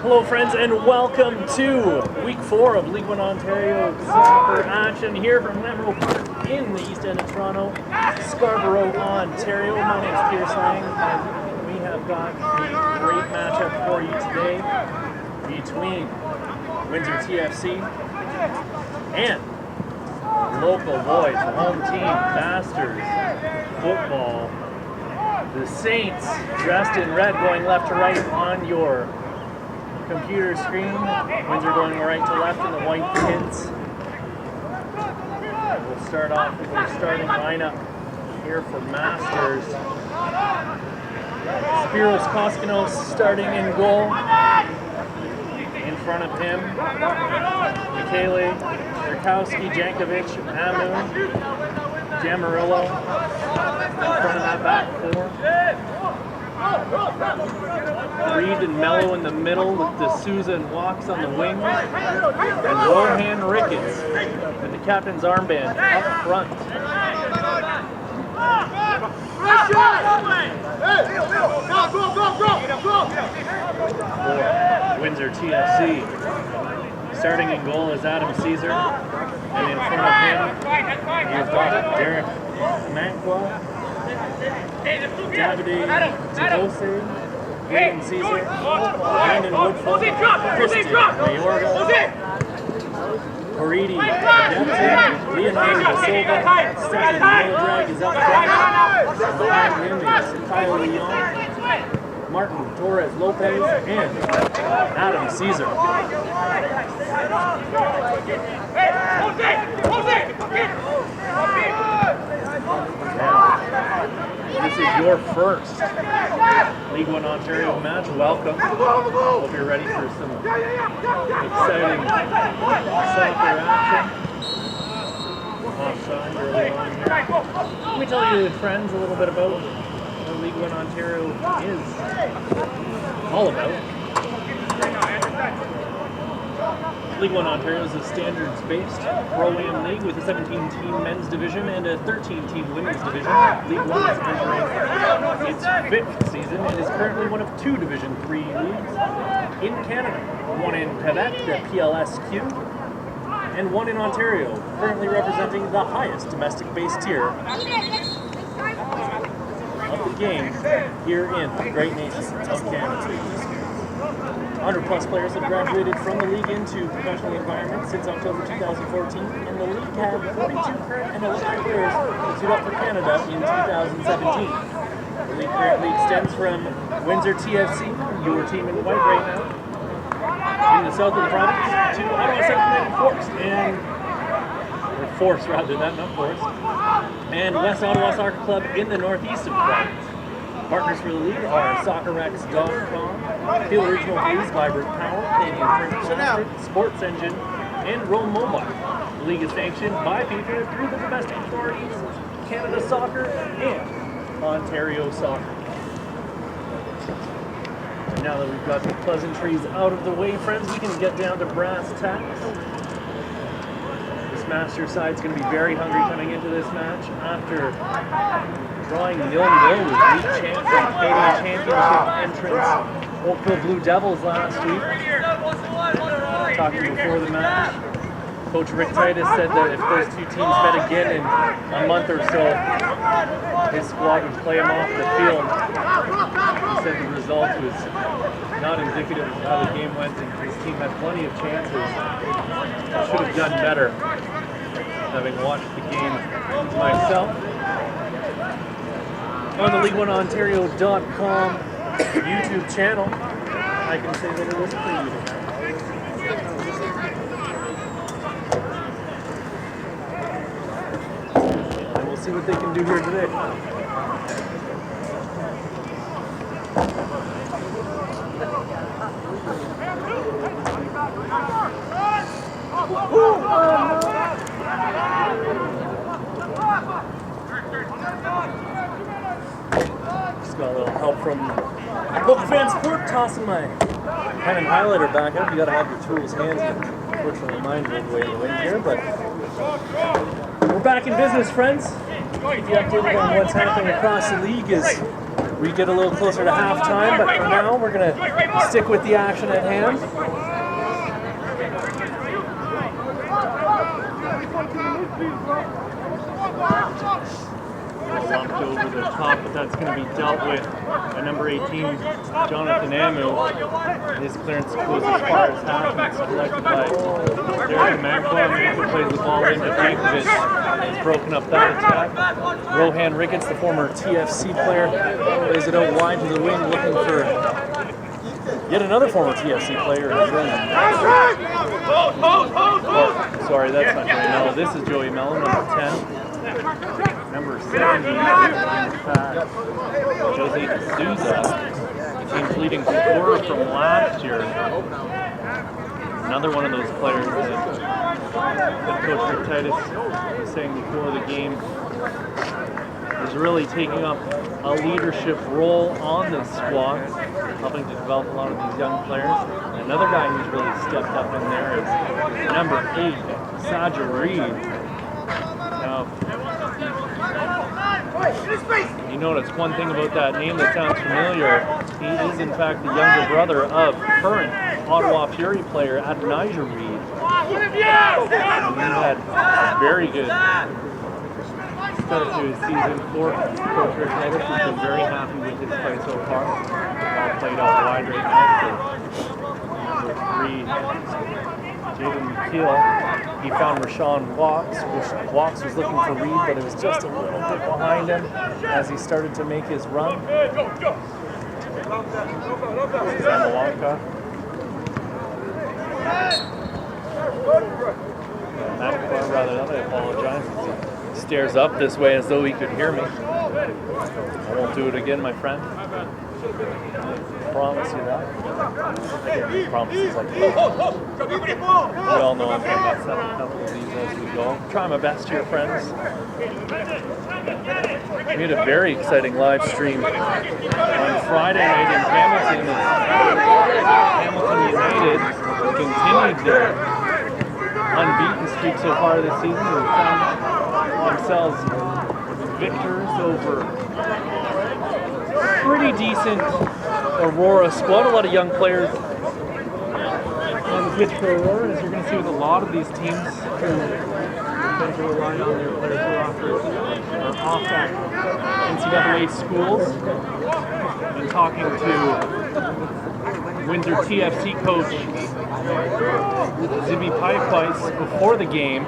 Hello friends and welcome to week 4 of League 1 Ontario soccer action here from Emerald Park in the East End of Toronto, Scarborough, Ontario. My name is Pierce Lang and we have got a great matchup for you today between Windsor TFC and local boys, home team, Masters Futbol. The Saints dressed in red going left to right on your computer screen. Windsor going right to left in the white kits. We'll start off with our starting lineup here for Masters. Spiros Koskanos starting in goal. In front of him, Michele, Zerkowski, Jankovic, Amu, Jamarillo. In front of that back four. Reed and Mello in the middle with D'Souza and Walks on the wings. And Rohan Ricketts with the captain's armband up front. For Windsor TFC. Starting in goal is Adam Caesar. And in front of him, you've got Derek Mankwa, Davide Tabose, Hayden Caesar, Brandon Woodfull, Christian Mayorga, Paridi Adepti, Leonardo da Silva, Stefan Meladrag is up front. Behind him is Kyle Leon, Martin Torres Lopez, and Adam Caesar. This is your first League 1 Ontario match. Welcome. Hope you're ready for some exciting soccer action. Offside early on here. Let me tell you, friends, a little bit about what League 1 Ontario is all about. League 1 Ontario is a standards-based Pro-Am league with a 17-team men's division and a 13-team women's division. League 1 is entering its 5th season and is currently one of 2 Division 3 leagues in Canada. One in Quebec, the PLSQ, and one in Ontario, currently representing the highest domestic-based tier of the game here in the great nation of Canada. 100-plus players have graduated from the league into professional environments since October 2014, and the league had 42 current and 11 players suit up for Canada in 2017. The league currently extends from Windsor TFC, your team in white right now, in the south of the province, to Ottawa Central Force, not Force, and West Ottawa Soccer Club in the northeast of the province. Partners for the league are SoccerX.com, Field Original Blues, Vibrant Power, Canadian Print, Sports Engine, and Roam Mobile. The league is sanctioned by FIFA through the domestic authorities, Canada Soccer, and Ontario Soccer. And now that we've got the pleasantries out of the way, friends, we can get down to brass tacks. This Master side's going to be very hungry coming into this match after drawing 0-0 with league champs and Canadian Championship entrants Oakville Blue Devils last week. Talking before the match, Coach Rick Titus said that if those two teams met again in a month or so, his squad would play them off the field. He said the result was not indicative of how the game went, and his team had plenty of chances. Should have done better. Having watched the game myself on the League1Ontario.com YouTube channel, I can say that it was a preview. And we'll see what they can do here today. Just got a little help from local fan support, tossing my pen and highlighter back up. You gotta have your tools handy. Unfortunately, mine rolled away in the wind here, but we're back in business, friends. Keep you updated on what's happening across the league as we get a little closer to halftime, but for now we're going to stick with the action at hand. Lumped over the top, but that's going to be dealt with by number 18, Jonathan Amu. His clearance goes as far as half, and it's collected by Derek Magbar. Manko plays the ball into Jankovic. He's broken up that attack. Rohan Ricketts, the former TFC player, plays it out wide to the wing, looking for yet another former TFC player. Oh, sorry, that's not Joey Mello. This is Joey Mello, number 10. Number 70, Jose D'Souza, the team's leading scorer from last year. Another one of those players that Coach Rick Titus was saying before the game is really taking up a leadership role on this squad, helping to develop a lot of these young players. And another guy who's really stepped up in there is number 8, Saja Reed. Now, you notice one thing about that name that sounds familiar. He is in fact the younger brother of current Ottawa Fury player Adonijah Reed. And he had a very good start to his season for Coach Rick Titus. He's been very happy with his play so far. All played out wide right now for number 3. Jaden McKeel, he found Rashawn Walks was looking for Reed, but it was just a little bit behind him as he started to make his run. Zamawaka. I apologize. He stares up this way as though he could hear me. I won't do it again, my friend. Promise you that. Promises like that. We all know I'm going to mess up a couple of these as we go. Try my best here, friends. We had a very exciting live stream on Friday night in Hamilton. Hamilton United continued their unbeaten streak so far this season. They found themselves victors over pretty decent Aurora squad. A lot of young players on the pitch for Aurora, as you're going to see with a lot of these teams who tend to rely on their players who are off at NCAA schools. And talking to Windsor TFC coach Zibi Paikwais before the game,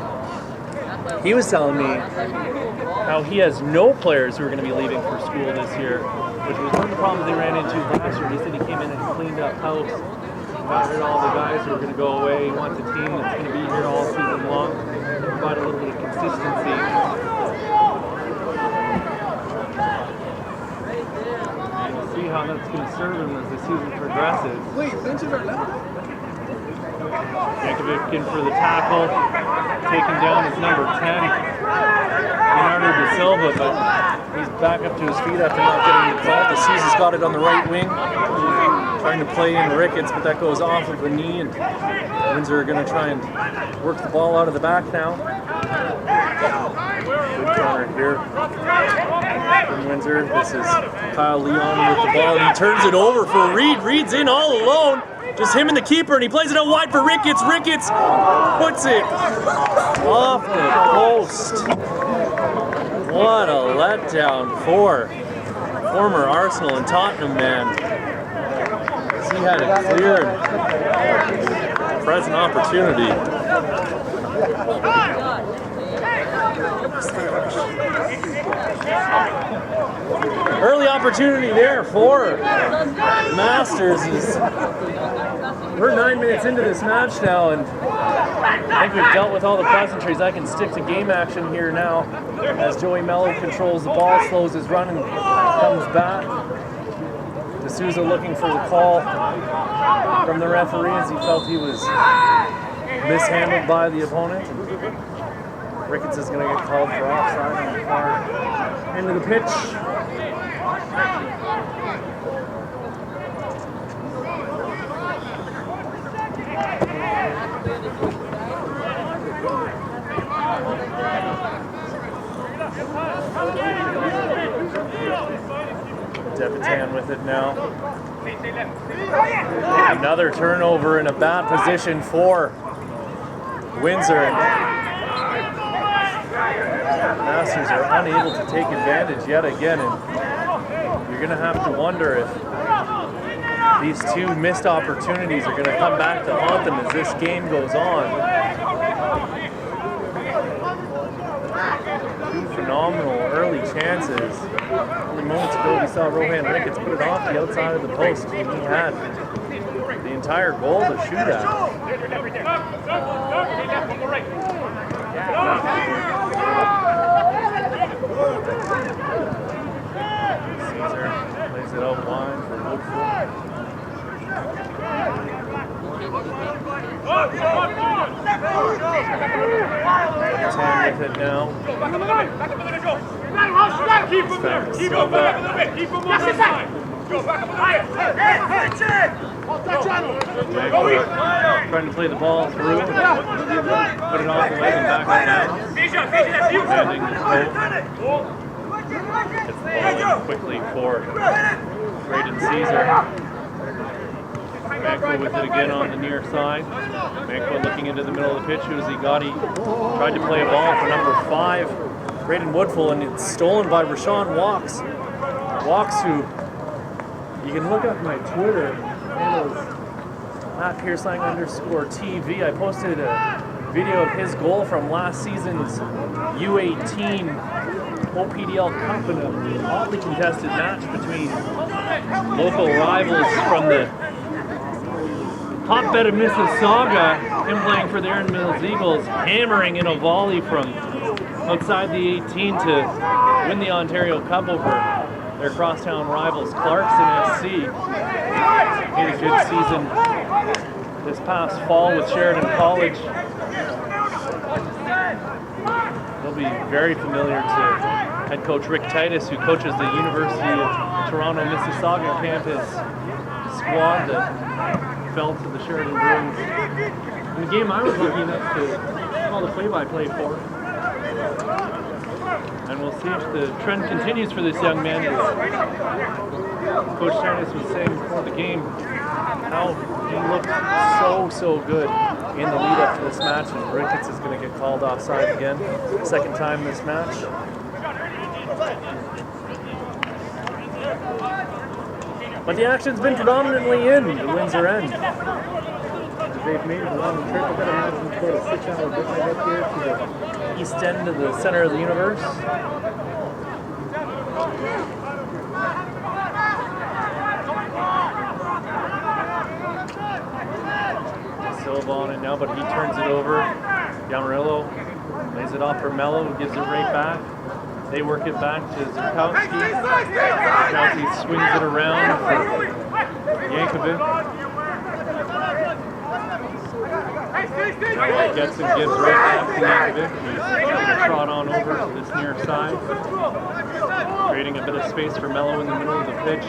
he was telling me how he has no players who are going to be leaving for school this year, which was one of the problems they ran into last year. He said he came in and cleaned up house, got rid of all the guys who are going to go away. He wants a team that's going to be here all season long, provide a little bit of consistency. And we'll see how that's going to serve him as the season progresses. Wait, benches are left? Jankovic in for the tackle, taken down is number 10, Leonardo Da Silva, but he's back up to his feet after not getting the ball. D'Souza's got it on the right wing, trying to play in Ricketts, but that goes off of the knee, and Windsor are going to try and work the ball out of the back now. Good counter here from Windsor. This is Kyle Leon with the ball, and he turns it over for Reed. Reed's in all alone. Just him and the keeper, and he plays it out wide for Ricketts. Ricketts puts it off the post. What a letdown for former Arsenal and Tottenham man. He had a clear and present opportunity. Early opportunity there for Masters. We're 9 minutes into this match now, and I think we've dealt with all the pleasantries. I can stick to game action here now as Joey Mello controls the ball, slows his run, and comes back. D'Souza looking for the call from the referee as he felt he was mishandled by the opponent. Ricketts is going to get called for offside on the far end of the pitch. Capitan with it now. Another turnover in a bad position for Windsor. Masters are unable to take advantage yet again, and you're going to have to wonder if these two missed opportunities are going to come back to haunt them as this game goes on. Two phenomenal early chances. Only moments ago we saw Rohan Ricketts put it off the outside of the post, and he had the entire goal to shoot at. Caesar plays it out wide for Woodford. Ten with it now. Trying to play the ball through, put it off the leg and back on down. Defending the goal. Gets the ball in quickly for Braden Caesar. Manko with it again on the near side. Manko looking into the middle of the pitch. Who's he got? He tried to play a ball for number 5, Braden Woodfull, and it's stolen by Rashawn Walks. Walks, who you can look up my Twitter handles @PearceLang_TV. I posted a video of his goal from last season's U18 OPDL Cup in an oddly contested match between local rivals from the hotbed of Mississauga, him playing for the Erin Mills Eagles, hammering in a volley from outside the 18 to win the Ontario Cup over their crosstown rivals Clarkson FC. Made a good season this past fall with Sheridan College. They'll be very familiar to head coach Rick Titus, who coaches the University of Toronto Mississauga campus squad that fell to the Sheridan Bruins in the game I was lucky enough to call the play-by-play for. And we'll see if the trend continues for this young man. Coach Titus was saying before the game how he looked so good in the lead up to this match, and Ricketts is going to get called offside again. Second time this match. But the action's been predominantly in the Windsor end. They've made it along the trip. I've got to imagine it's about a 6-hour drive up here to the east end of the center of the universe. Silva on it now, but he turns it over. Yamarillo lays it off for Mello, who gives it right back. They work it back to Zukowski. Zukowski swings it around for Yankovic. Gets and gives right back to Yankovic, who's going to trot on over to this near side, creating a bit of space for Mello in the middle of the pitch.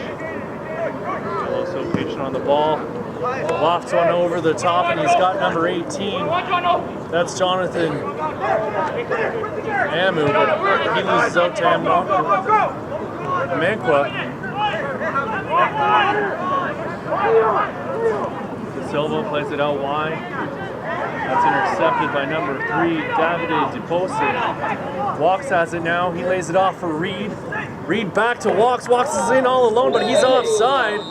Mello so patient on the ball. Lofts one over the top, and he's got number 18. That's Jonathan Amu, but he loses out to Manqua. Silva plays it out wide. That's intercepted by number 3, Davide DePosi. Walks has it now. He lays it off for Reed. Reed back to Walks. Walks is in all alone, but he's offside.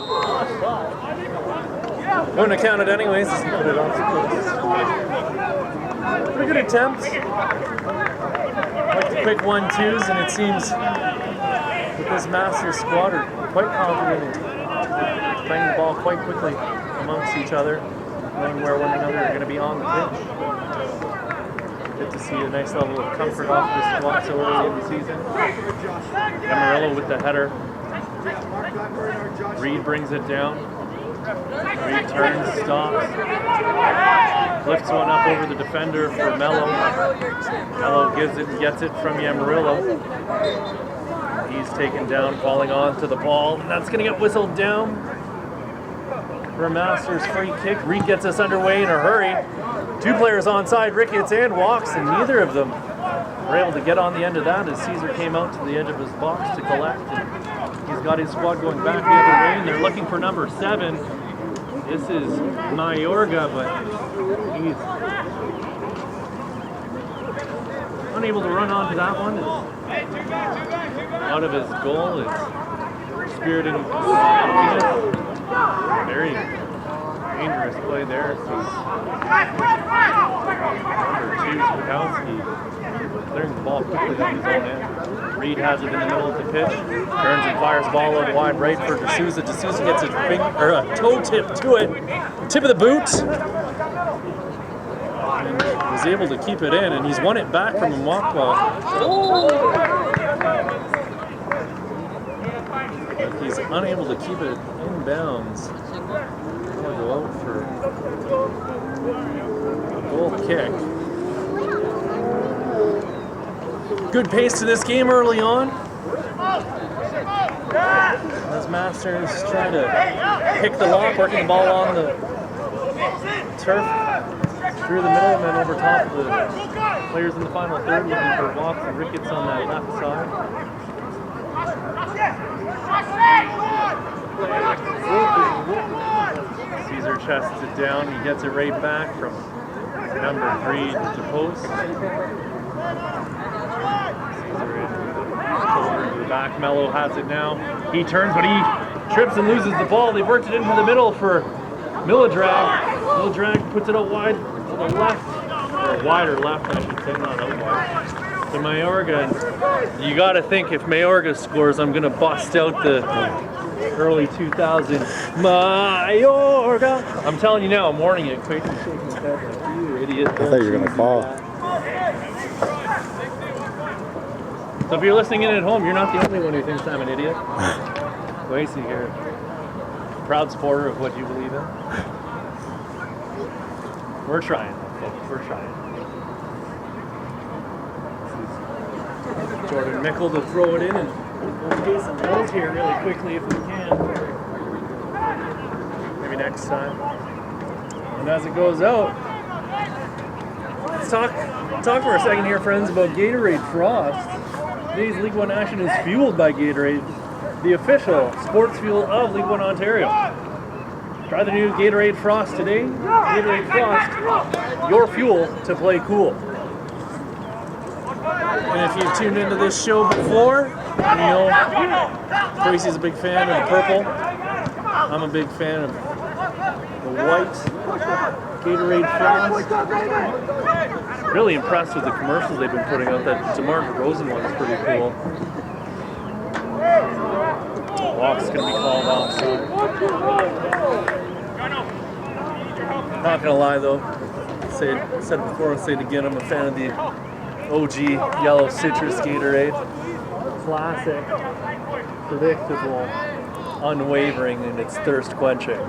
Going to count it anyways. Put it off. Pretty good attempt. Like the quick 1-2s, and it seems that this Masters squad are quite confident in playing the ball quite quickly amongst each other, knowing where one another are going to be on the pitch. Good to see a nice level of comfort off this squad so early in the season. Amarillo with the header. Reed brings it down. Reed turns, stops, lifts one up over the defender for Mello. Mello gets it from Yamarillo. He's taken down, falling on to the ball, and that's going to get whistled down for a Masters free kick. Reed gets us underway in a hurry. 2 players onside, Ricketts and Walks, and neither of them were able to get on the end of that as Caesar came out to the edge of his box to collect. And he's He's got his squad going back the other way, and they're looking for number 7. This is Mayorga, but he's unable to run onto that one. Out of his goal is Spirited. Very dangerous play there. So number 2, Spakowski, clearing the ball quickly down his own end. Reed has it in the middle of the pitch, turns and fires the ball out wide right for D'Souza. D'Souza gets a toe tip to it, tip of the boot, and was able to keep it in, and he's won it back from Mwakwa. But he's unable to keep it in bounds. He'll go out for a goal kick. Good pace to this game early on. As Masters try to pick the lock, working the ball on the turf through the middle and then over top of the players in the final third, looking for Walks and Ricketts on that left side. Caesar chests it down. He gets it right back from number 3 to post. Back, Mello has it now. He turns, but he trips and loses the ball. They've worked it into the middle for Miladrag. Miladrag puts it out wide to the left, or wider left, I should say, not out wide. To Mayorga. And you got to think if Mayorga scores, I'm going to bust out the early 2000s. Mayorga. I'm telling you now, I'm warning you. Clayton's shaking his head like, you idiot. I thought you were going to fall. So if you're listening in at home, you're not the only one who thinks I'm an idiot. Lacey here, proud supporter of what you believe in. We're trying, folks. We're trying. This is Jordan Mickle to throw it in, and we'll get some goals here really quickly if we can. Maybe next time. And as it goes out, let's talk for a second here, friends, about Gatorade Frost. Today's League One action is fueled by Gatorade, the official sports fuel of League One Ontario. Try the new Gatorade Frost today. Gatorade Frost, your fuel to play cool. And if you've tuned into this show before, you know Tracy's a big fan of the purple. I'm a big fan of the white Gatorade Frost. Really impressed with the commercials they've been putting out. That DeMar DeRozan one is pretty cool. Walk's going to be called offside. Not going to lie though, said it before, I'll say it again, I'm a fan of the OG yellow citrus Gatorade. Classic, predictable, unwavering in its thirst quenching.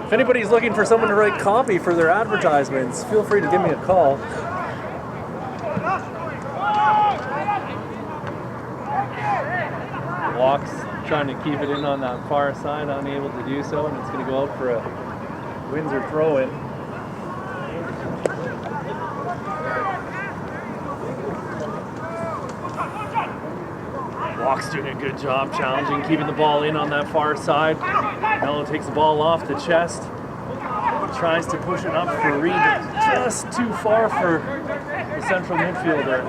If anybody's looking for someone to write copy for their advertisements, feel free to give me a call. Walks trying to keep it in on that far side, unable to do so, and it's going to go out for a Windsor throw-in. Walks doing a good job challenging, keeping the ball in on that far side. Mello takes the ball off the chest. Tries to push it up for Reed, just too far for the central midfielder.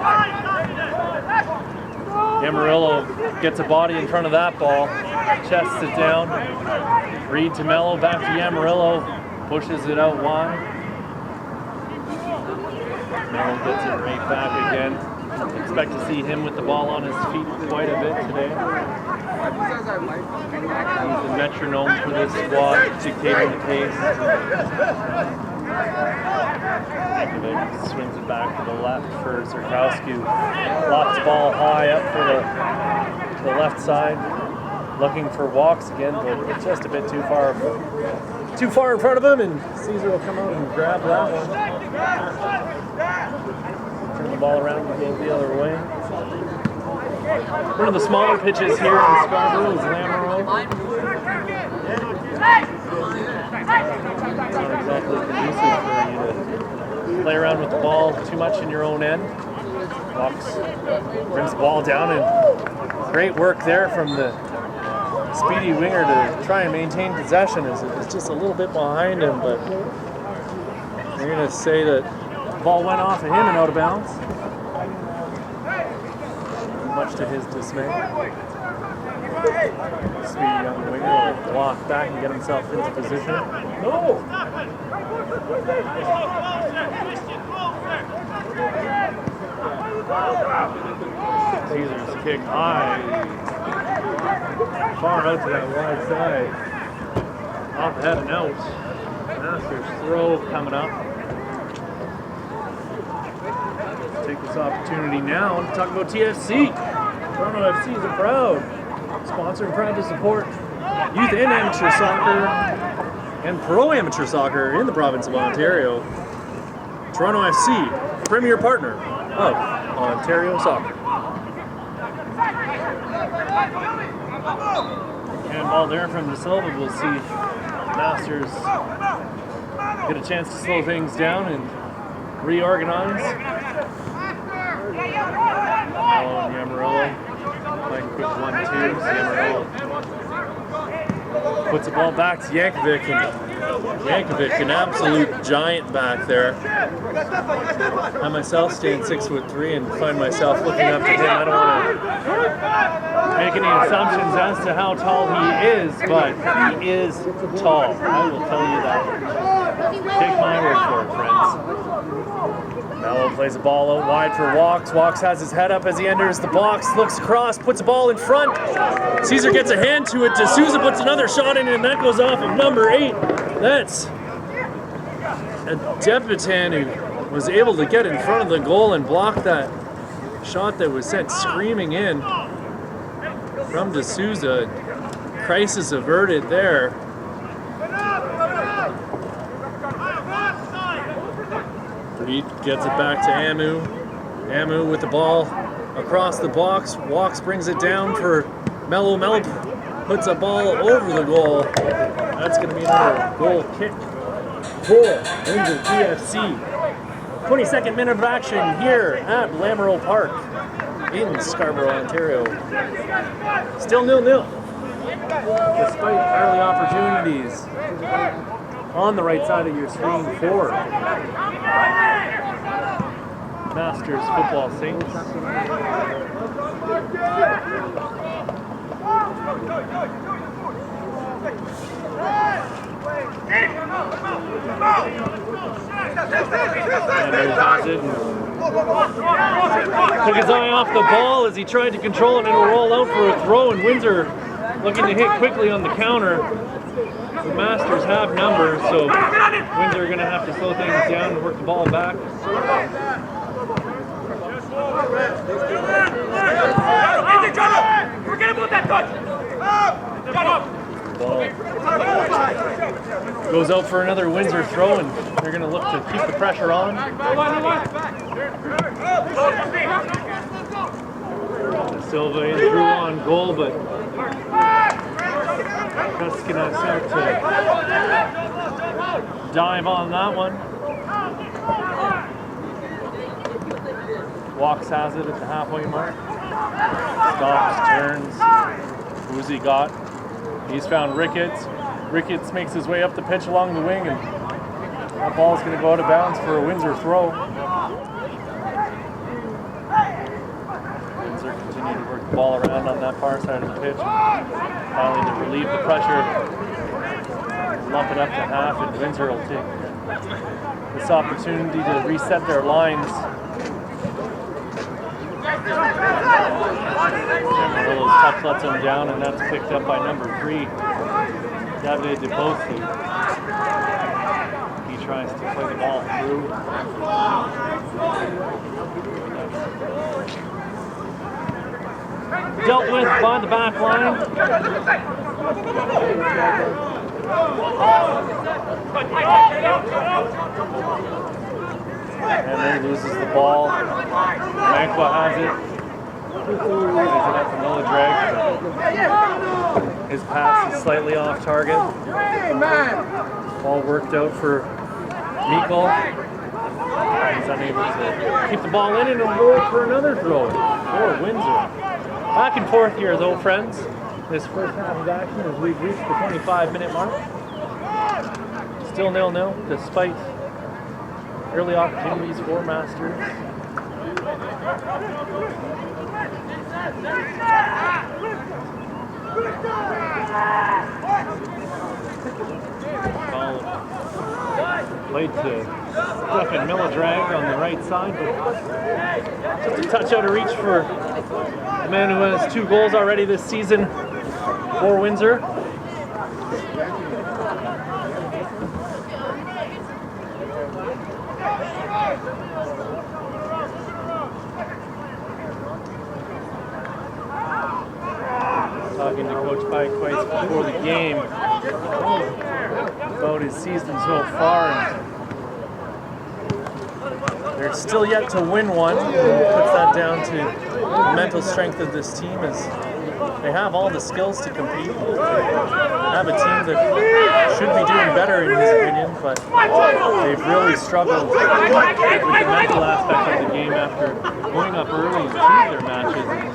Amarillo gets a body in front of that ball, chests it down. Reed to Mello, back to Amarillo, pushes it out wide. Mello gets it right back again. Expect to see him with the ball on his feet quite a bit today. He's the metronome for this squad, dictating the pace. Swings it back to the left for Zerkowski. Lofts ball high up for the left side. Looking for Walks again, but just a bit too far in front of him, and Caesar will come out and grab that one. Turn the ball around and go the other way. One of the smaller pitches here in Scarborough is Lamoureux. Not exactly conducive for you to play around with the ball too much in your own end. Walks, brings the ball down, and Great work there from the speedy winger to try and maintain possession. Is just a little bit behind him, but they're going to say that the ball went off of him and out of bounds, much to his dismay. Speedy young winger will walk back and get himself into position. No! Caesar's kick high, far out to that wide side, off the head and out. Masters throw coming up. Let's take this opportunity now to talk about TFC. Toronto FC is a proud sponsor and proud to support youth and amateur soccer and pro amateur soccer in the province of Ontario. Toronto FC, premier partner of Ontario soccer. Handball there from De Silva. We'll see Masters get a chance to slow things down and reorganize. Oh, Yamarillo playing a quick 1-2. Yamarillo puts the ball back to Yankovic, and Yankovic, an absolute giant back there. I myself stand 6'3" and find myself looking up to him. I don't want to make any assumptions as to how tall he is, but he is tall. I will tell you that. Take my word for it, friends. Mello plays the ball out wide for Walks. Walks has his head up as he enters the box, looks across, puts the ball in front. Caesar gets a hand to it. D'Souza puts another shot in, and that goes off of number 8. That's a Debutan who was able to get in front of the goal and block that shot that was sent screaming in from D'Souza. Crisis averted there. Reed gets it back to Amu. Amu with the ball across the box. Walks brings it down for Mello. Mello puts a ball over the goal. That's going to be another goal kick for Windsor TFC. 22nd minute of action here at Lamoureux Park in Scarborough, Ontario. Still 0-0. Despite early opportunities on the right side of your screen for Masters Football Saints. Took his eye off the ball as he tried to control it, and it'll roll out for a throw, and Windsor looking to hit quickly on the counter. The Masters have numbers, so Windsor are going to have to slow things down and work the ball back. Forget about that touch! Ball goes out for another Windsor throw, and they're going to look to keep the pressure on. Silva in through on goal, but just going to start to dive on that one. Walks has it at the halfway mark. Stops, turns. Who's he got? He's found Ricketts. Ricketts makes his way up the pitch along the wing, and that ball's going to go out of bounds for a Windsor throw. Windsor continue to work the ball around on that far side of the pitch. Finally, to relieve the pressure, lump it up to half, and Windsor will take this opportunity to reset their lines. Amarillo's touch lets him down, and that's picked up by number 3, Davide DeBosi. He tries to play the ball through. Dealt with by the back line. And then loses the ball. Mankwa has it. Plays it up to Millidrag. His pass is slightly off target. Ball worked out for Mikkel. He's unable to keep the ball in, and it'll go for another throw for Windsor. Back and forth here, though, friends. This first half of action as we've reached the 25-minute mark. Still 0-0, despite early opportunities for Masters. Ball played to Stefan Millidrag on the right side, but just a touch out of reach for the man who has 2 goals already this season for Windsor. Talking to Coach Pike twice before the game about his season so far. They're still yet to win one. Puts that down to the mental strength of this team as they have all the skills to compete. Have a team that should be doing better in his opinion, but they've really struggled with the mental aspect of the game after going up early in 2 of their matches and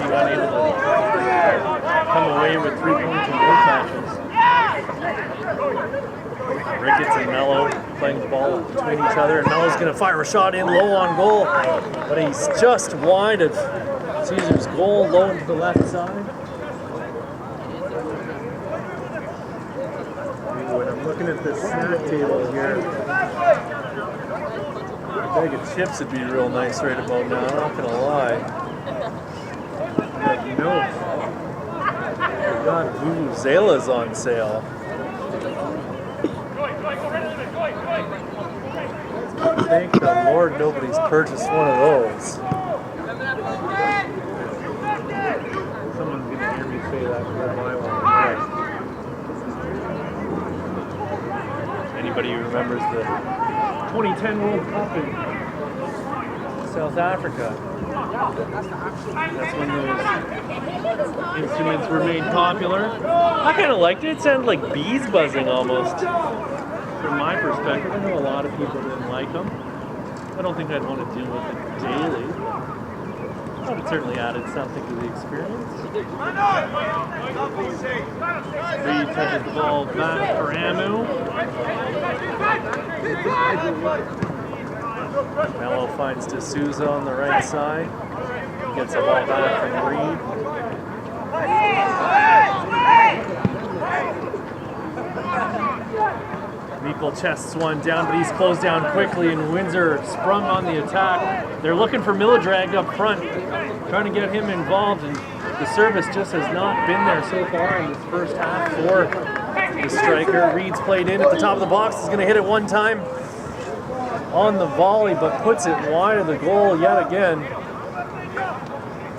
being unable to come away with 3 points in both matches. Ricketts and Mello playing the ball between each other, and Mello's going to fire a shot in low on goal, but he's just wide of Caesar's goal, low into the left side. When I'm looking at this snack table here, a bag of chips would be real nice right about now, I'm not going to lie. But you know, we've got Vuvuzelas on sale. Thank the Lord nobody's purchased one of those. Someone's going to hear me say that for my one. Anybody who remembers the 2010 World Cup in South Africa, that's when those instruments were made popular. I kind of liked it. It sounded like bees buzzing almost. From my perspective, I know a lot of people didn't like them. I don't think I'd want to deal with it daily. But it certainly added something to the experience. Reed touches the ball back for Amu. Mello finds D'Souza on the right side. Gets the ball back from Reed. Meeple chests one down, but he's closed down quickly, and Windsor sprung on the attack. They're looking for Millidrag up front, trying to get him involved, and the service just has not been there so far in this first half for the striker. Reed's played in at the top of the box. He's going to hit it one time on the volley, but puts it wide of the goal yet again.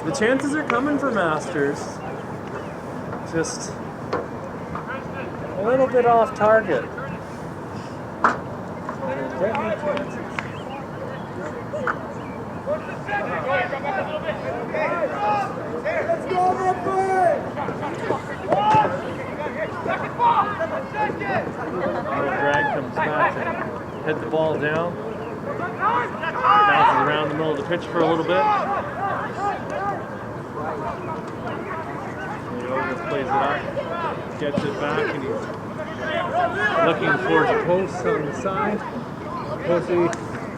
The chances are coming for Masters. Just a little bit off target. Let's go, Drag comes back and hit the ball down. Bounces around the middle of the pitch for a little bit. Just plays it up, gets it back, and he's looking towards the posts on the side. Posey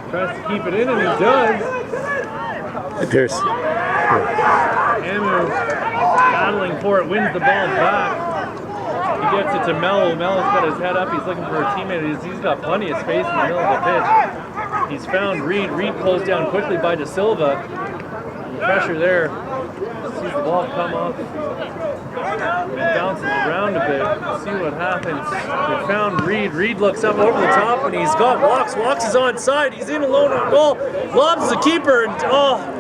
tries to keep it in, and he does. There's Amu battling for it, wins the ball back. He gets it to Mello. Mello's got his head up. He's looking for a teammate. He's got plenty of space in the middle of the pitch. He's found Reed. Reed closed down quickly by De Silva. The pressure there. Sees the ball come up. And bounces around a bit. See what happens. They found Reed. Reed looks up over the top, and he's got Walks. Walks is onside. He's in alone on goal. Lobs the keeper, and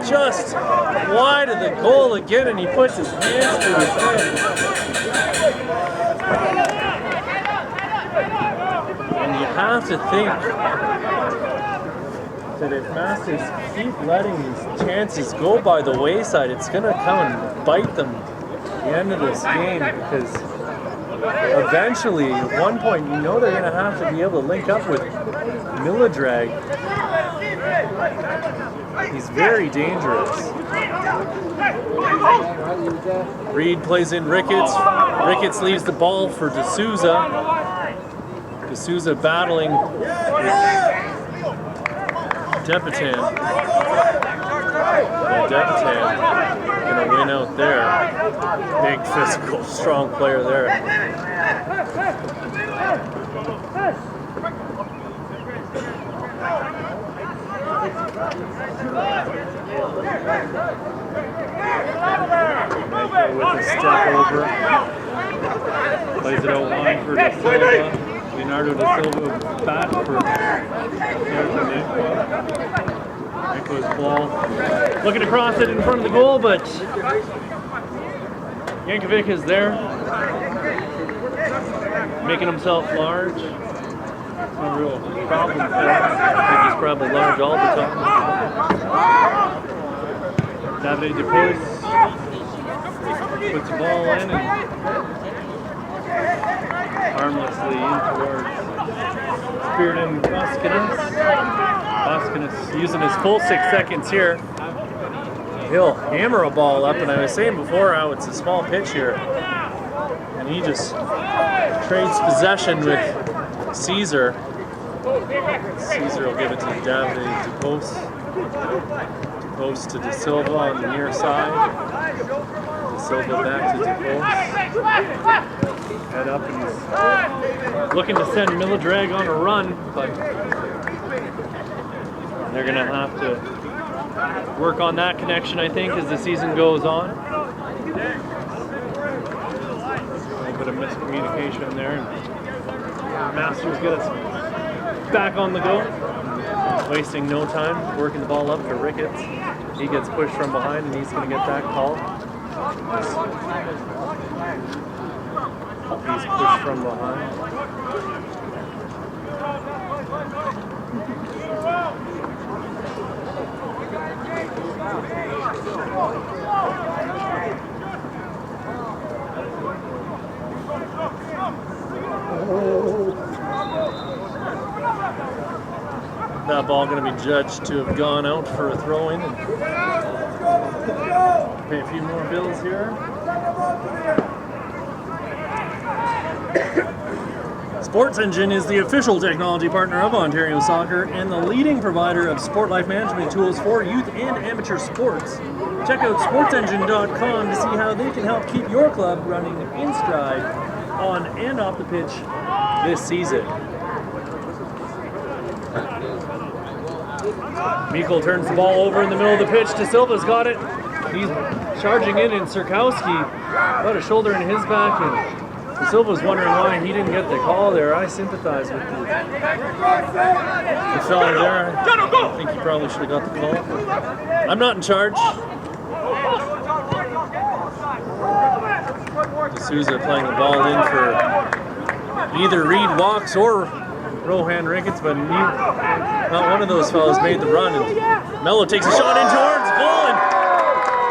just wide of the goal again, and he puts his hands to his head. And you have to think that if Masters keep letting these chances go by the wayside, it's going to come and bite them at the end of this game, because eventually, at one point, you know they're going to have to be able to link up with Millidrag. He's very dangerous. Reed plays in Ricketts. Ricketts leaves the ball for D'Souza. D'Souza battling Depetan. And Depetan gonna win out there. Big physical, strong player there. With a step over. Plays it out wide for De Silva. Leonardo De Silva back for Nico's ball. Looking to cross it in front of the goal, but Yankovic is there. Making himself large. No real problem for him. I think he's probably large all the time. David DePois puts the ball in and harmlessly in towards Spiridon Koskinas. Koskinas using his full 6 seconds here. He'll hammer a ball up, and I was saying before how it's a small pitch here. And he just trades possession with Caesar. Caesar will give it to David DePois. DePois to De Silva on the near side. De Silva back to DePois. Head up, and he's looking to send Miladrag on a run, but they're going to have to work on that connection, I think, as the season goes on. A little bit of miscommunication there. Masters get us back on the go. Wasting no time, working the ball up to Ricketts. He gets pushed from behind, and he's going to get that call. He's pushed from behind. That ball going to be judged to have gone out for a throw-in. Pay a few more bills here. Sports Engine is the official technology partner of Ontario Soccer and the leading provider of sport life management tools for youth and amateur sports. Check out sportsengine.com to see how they can help keep your club running in stride on and off the pitch this season. Mikkel turns the ball over in the middle of the pitch. De Silva's got it. He's charging in, and Sirkowski got a shoulder in his back, and De Silva's wondering why he didn't get the call there. I sympathize with the fella there. I think he probably should have got the call. I'm not in charge. D'Souza playing the ball in for either Reed Walks or Rohan Ricketts, but not one of those fellas made the run. And Mello takes a shot in towards goal, and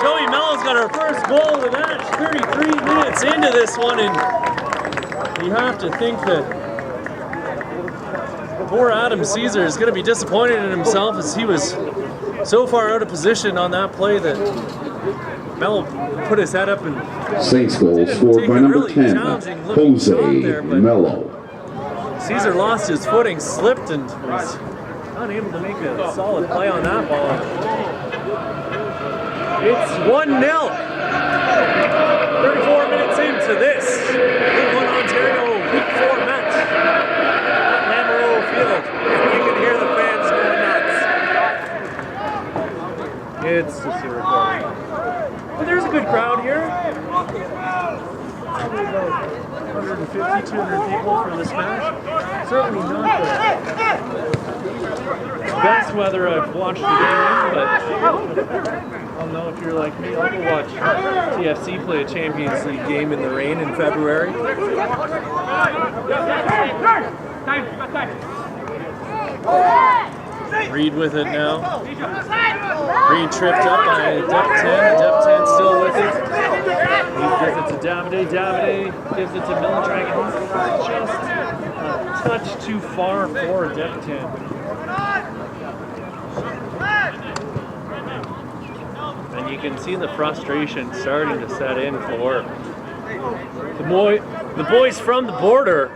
Joey Mello's got our first goal of the match. 33 minutes into this one, and you have to think that poor Adam Caesar is going to be disappointed in himself, as he was so far out of position on that play that Mello put his head up and Saints goal scored by number 10, Jose Mello. Caesar lost his footing, slipped, and was unable to make a solid play on that ball. It's 1-0. 34 minutes into this League One Ontario Week 4 match at Lamoureux Field. You can hear the fans going nuts. It's just a recording. But there's a good crowd here. Probably about 150, 200 people for this match. Certainly not the best weather I've watched the game in, but I don't know if you're like me. I'll go watch TFC play a Champions League game in the rain in February. Reed with it now. Reed tripped up by Depetan. Depetan still with it. He gives it to Davide. Davide gives it to Miladrag. He's just a touch too far for Depetan. And And you can see the frustration starting to set in for the boys from the border.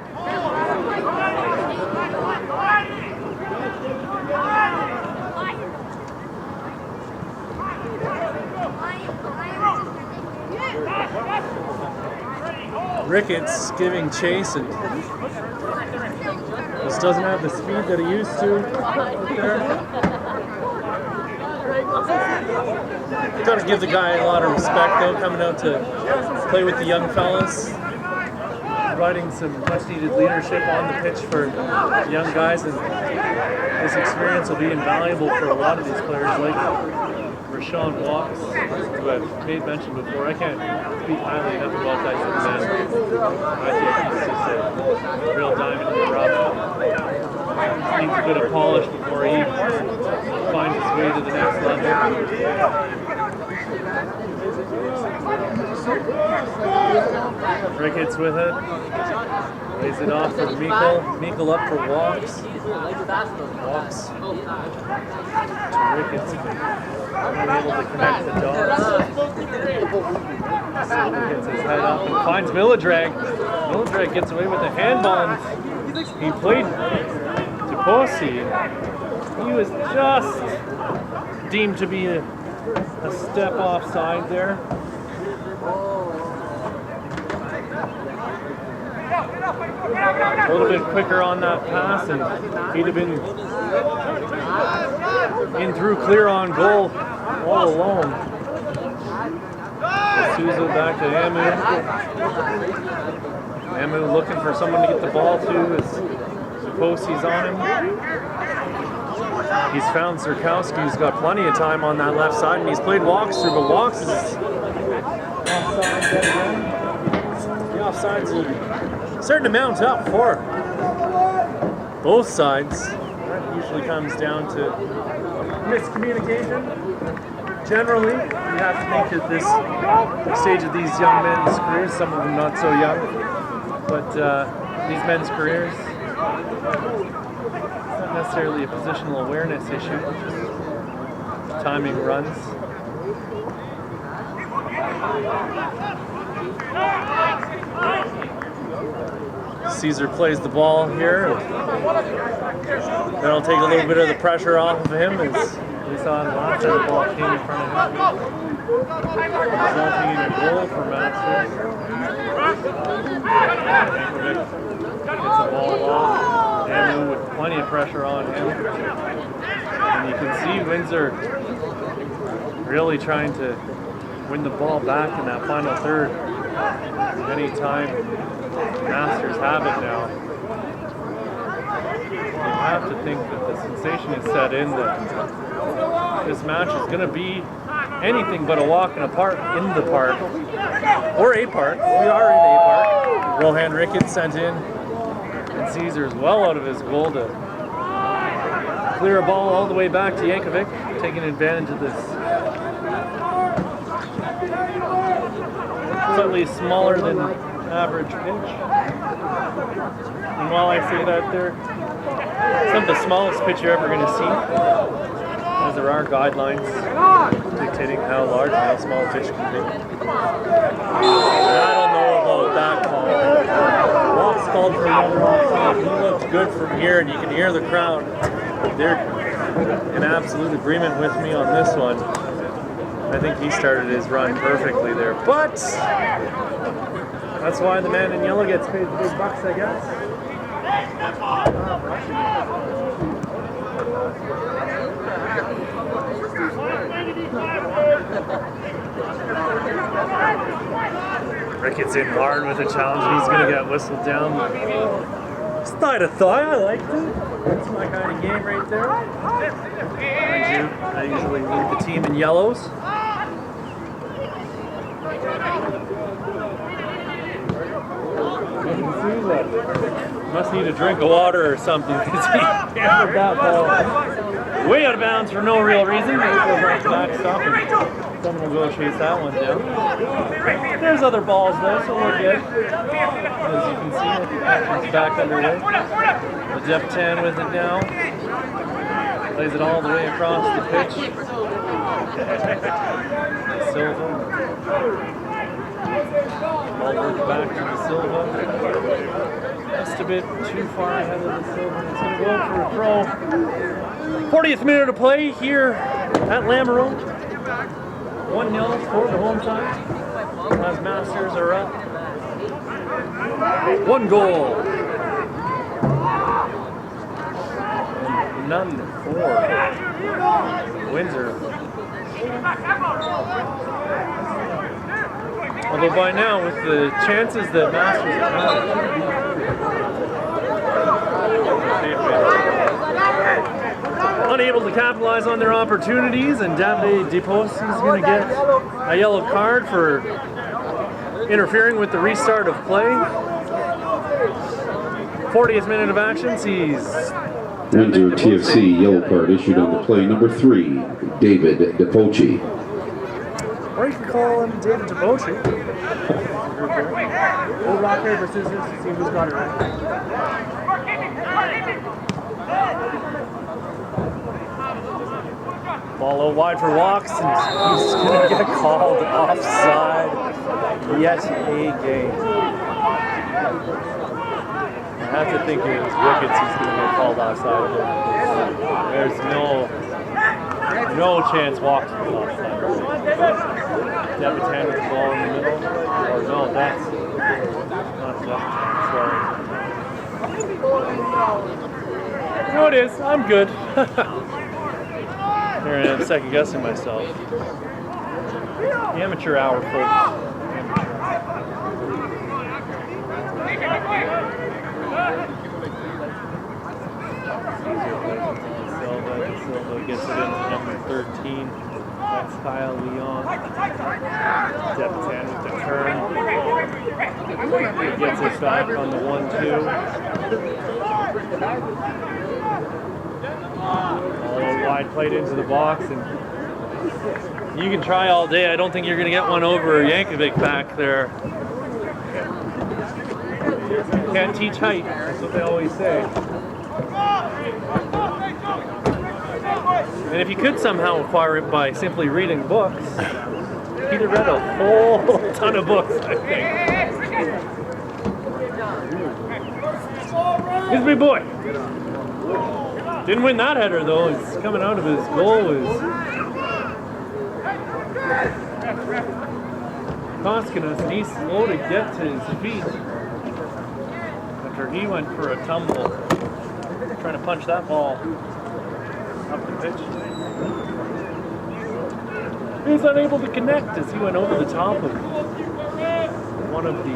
Ricketts giving chase and just doesn't have the speed that he used to there. Gotta give the guy a lot of respect though, coming out to play with the young fellas, providing some much needed leadership on the pitch for young guys, and this experience will be invaluable for a lot of these players like Rashawn Walks, who I've made mention before. I can't speak highly enough about that young man. I think he's just a real diamond in the rough. He needs a bit of polish before he finds his way to the next level. Ricketts with it. Lays it off for Meikle. Meikle up for Walks. Walks to Ricketts. Unable to connect the dots. So he gets his head up and finds Milladrag. Milladrag gets away with the handball. He played to Posse. He was just deemed to be a step offside there. A little bit quicker on that pass, and he'd have been in through clear on goal all alone. Souza back to Amu. Amu looking for someone to get the ball to as Posey's on him. He's found Zerkowski, who's got plenty of time on that left side, and he's played Walks through, but Walks is offside yet again. The offsides are starting to mount up for both sides. That usually comes down to miscommunication. Generally, you have to think at this stage of these young men's careers, some of them not so young, but these men's careers, it's not necessarily a positional awareness issue, just timing runs. Caesar plays the ball here. That'll take a little bit of the pressure off of him, as we saw in the last time the ball came in front of him, resulting in a goal for Masters. Gets the ball off, Amu with plenty of pressure on him. And you can see Windsor really trying to win the ball back in that final third. Anytime Masters have it now, you have to think that the sensation is set in that this match is going to be anything but a walk in the park, or a park. We are in a park. Rohan Ricketts sent in, and Caesar's well out of his goal to clear a ball all the way back to Yankovic, taking advantage of this slightly smaller than average pitch. And while I say that, it's not the smallest pitch you're ever going to see, as there are guidelines dictating how large and how small a pitch can be. And I don't know about that call. Walks called for another offside. He looked good from here, and you can hear the crowd. They're in absolute agreement with me on this one. I think he started his run perfectly there, but that's why the man in yellow gets paid the big bucks, I guess. Ricketts in hard with a challenge, and he's going to get whistled down. It's not a thought, I liked it. That's my kind of game right there. Mind you, I usually lead the team in yellows. Must need a drink of water or something, because he hammered that ball way out of bounds for no real reason. Maybe it goes right to backstop, and someone will go chase that one down. There's other balls though, so we're good. As you can see, the action's back underway. The Deptan with it now. Plays it all the way across the pitch. Silva. Ball worked back to the Silva. Just a bit too far ahead of the Silva. It's going to go for a throw. 40th minute of play here at L1OM. 1-0 for the home side. As Masters are up. 1 goal. And none for Windsor. Although by now, with the chances that Masters have, unable to capitalize on their opportunities, and Davide DePos is going to get a yellow card for interfering with the restart of play. 40th minute of action sees Windsor TFC yellow card issued on the play. Number 3, David DePoci. Or you can call him David DePoci. We'll rock, paper, scissors to see who's got it right. Ball out wide for Walks, and he's going to get called offside yet again. I have to think it was Ricketts who's going to get called offside. There's no chance Walks was offside. Depitan with the ball in the middle. Or no, that's not Depitan, sorry. No, it is. I'm good. Here I am second guessing myself. The amateur hour, folks. Silva gets it into number 13. That's L1OM. Depitan with the turn. He gets it back on the 1-2. All wide played into the box, and you can try all day. I don't think you're going to get one over Yankovic back there. Can't teach height. That's what they always say. And if you could somehow acquire it by simply reading books, he'd have read a whole ton of books, I think. He's a big boy. Didn't win that header though. It's coming out of his goal is Koskinas, and he's slow to get to his feet after he went for a tumble, trying to punch that ball up the pitch. He was unable to connect as he went over the top of one of the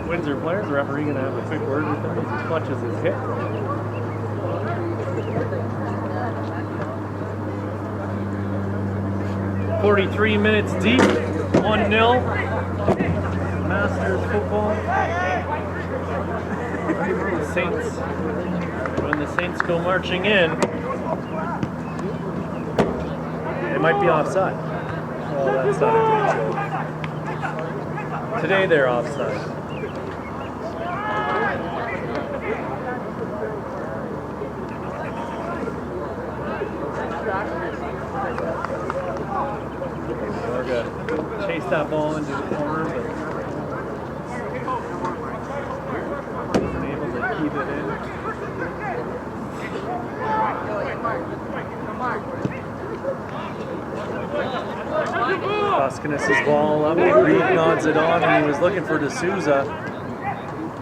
Windsor players. The referee going to have a quick word with him as he clutches his hip. .43 minutes deep, 1-0. Masters football. The Saints, when the Saints go marching in, they might be offside. Well, that's not a good joke. Today they're offside. We're going to chase that ball into the corner, but wasn't able to keep it in. Koskinas' ball up, Reed nods it on, and he was looking for D'Souza.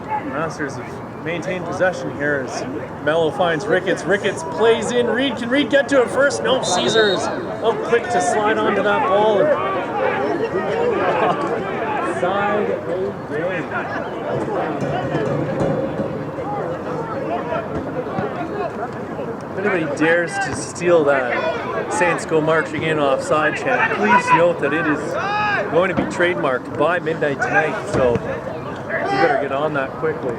Masters have maintained possession here as Mello finds Ricketts. Ricketts plays in. Reed, can Reed get to it first? No, Caesar is out quick to slide onto that ball. Side again. If anybody dares to steal that Saints go marching in offside chant, please note that it is going to be trademarked by midnight tonight, so you better get on that quickly.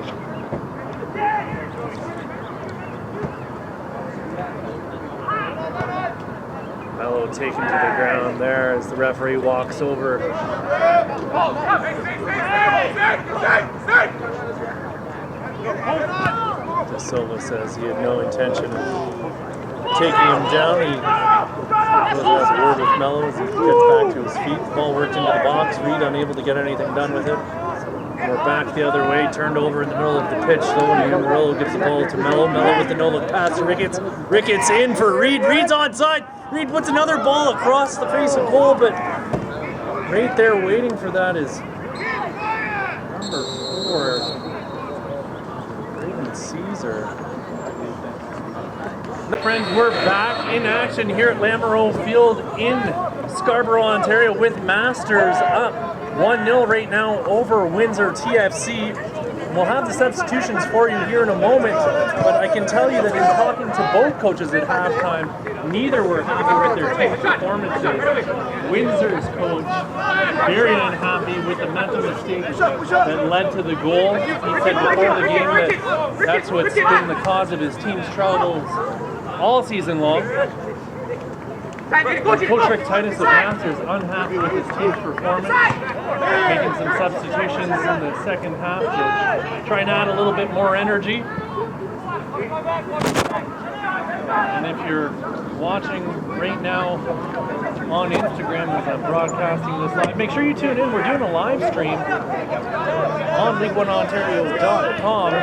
Mello taken to the ground there as the referee walks over. De Silva says he had no intention of taking him down. He goes and has a word with Mello as he gets back to his feet. The ball worked into the box. Reed unable to get anything done with it. We're back the other way, turned over in the middle of the pitch though, and Amarillo gives the ball to Mello. Mello with the no-look pass to Ricketts. Ricketts in for Reed. Reed's onside. Reed puts another ball across the face of goal, but right there waiting for that is number 4, Braden Caesar. Friends, we're back in action here at Lamoureux Field in Scarborough, Ontario, with Masters up 1-0 right now over Windsor TFC. We'll have the substitutions for you here in a moment, but I can tell you that in talking to both coaches at halftime, neither were happy with their team performances. Windsor's coach, very unhappy with the mental mistakes that led to the goal. He said before the game that that's what's been the cause of his team's troubles all season long. Coach Rick Titus of Masters unhappy with his team's performance, making some substitutions in the second half to try and add a little bit more energy. And if you're watching right now on Instagram as I'm broadcasting this live, make sure you tune in. We're doing a live stream on League1Ontario.com.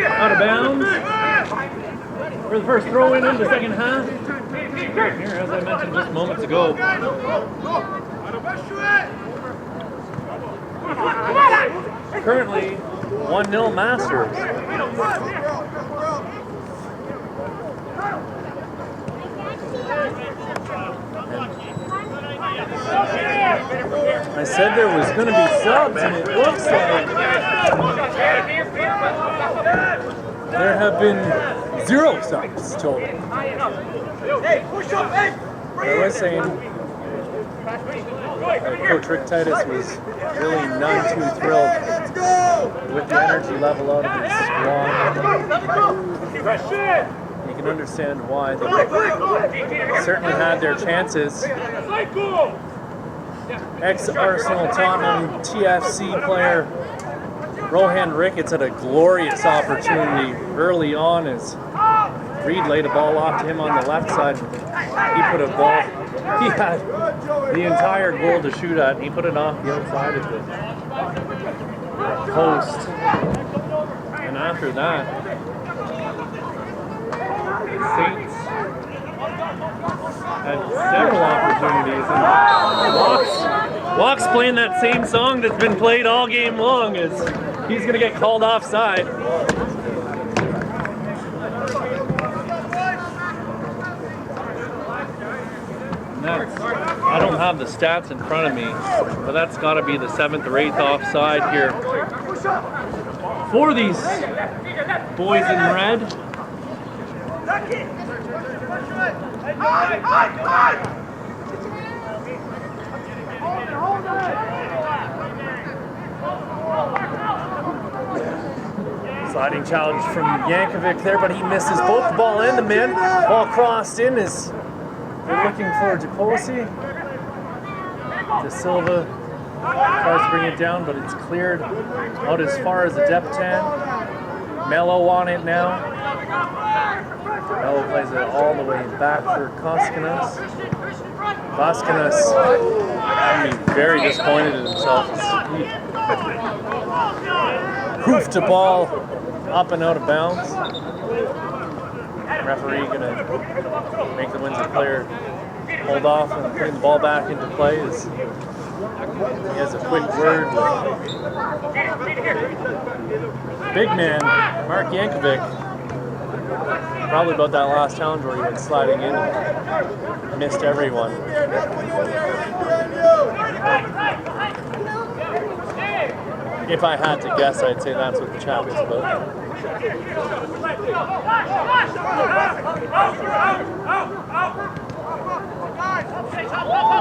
Out of bounds for the first throw in the second half. Here, as I mentioned just moments ago. Currently 1-0 Masters. I said there was going to be subs, and it looks like there have been 0 subs total. I was saying Coach Rick Titus was really none too thrilled with the energy level out of his squad. You can understand why. They certainly had their chances. Ex-Arsenal Tottenham TFC player Rohan Ricketts had a glorious opportunity early on as Reed laid a ball off to him on the left side. He put a ball, he had the entire goal to shoot at, and he put it off the outside of the post. And after that, Saints had several opportunities, and Walk's playing that same song that's been played all game long as he's going to get called offside. I don't have the stats in front of me, but that's got to be the 7th or 8th offside here for these boys in red. Sliding challenge from Yankovic there, but he misses both the ball and the man. Ball crossed in as they're looking for Japosi. De Silva tries to bring it down, but it's cleared out as far as the depth 10. Mello on it now. Mello plays it all the way back for Koskinas. Koskinas can be very disappointed in himself. He hoofed a ball up and out of bounds. Referee gonna make the Windsor player hold off and bring the ball back into play as he has a quick word with big man Mark Yankovic, probably about that last challenge where he went sliding in and missed everyone. If I had to guess, I'd say that's what the chat was about.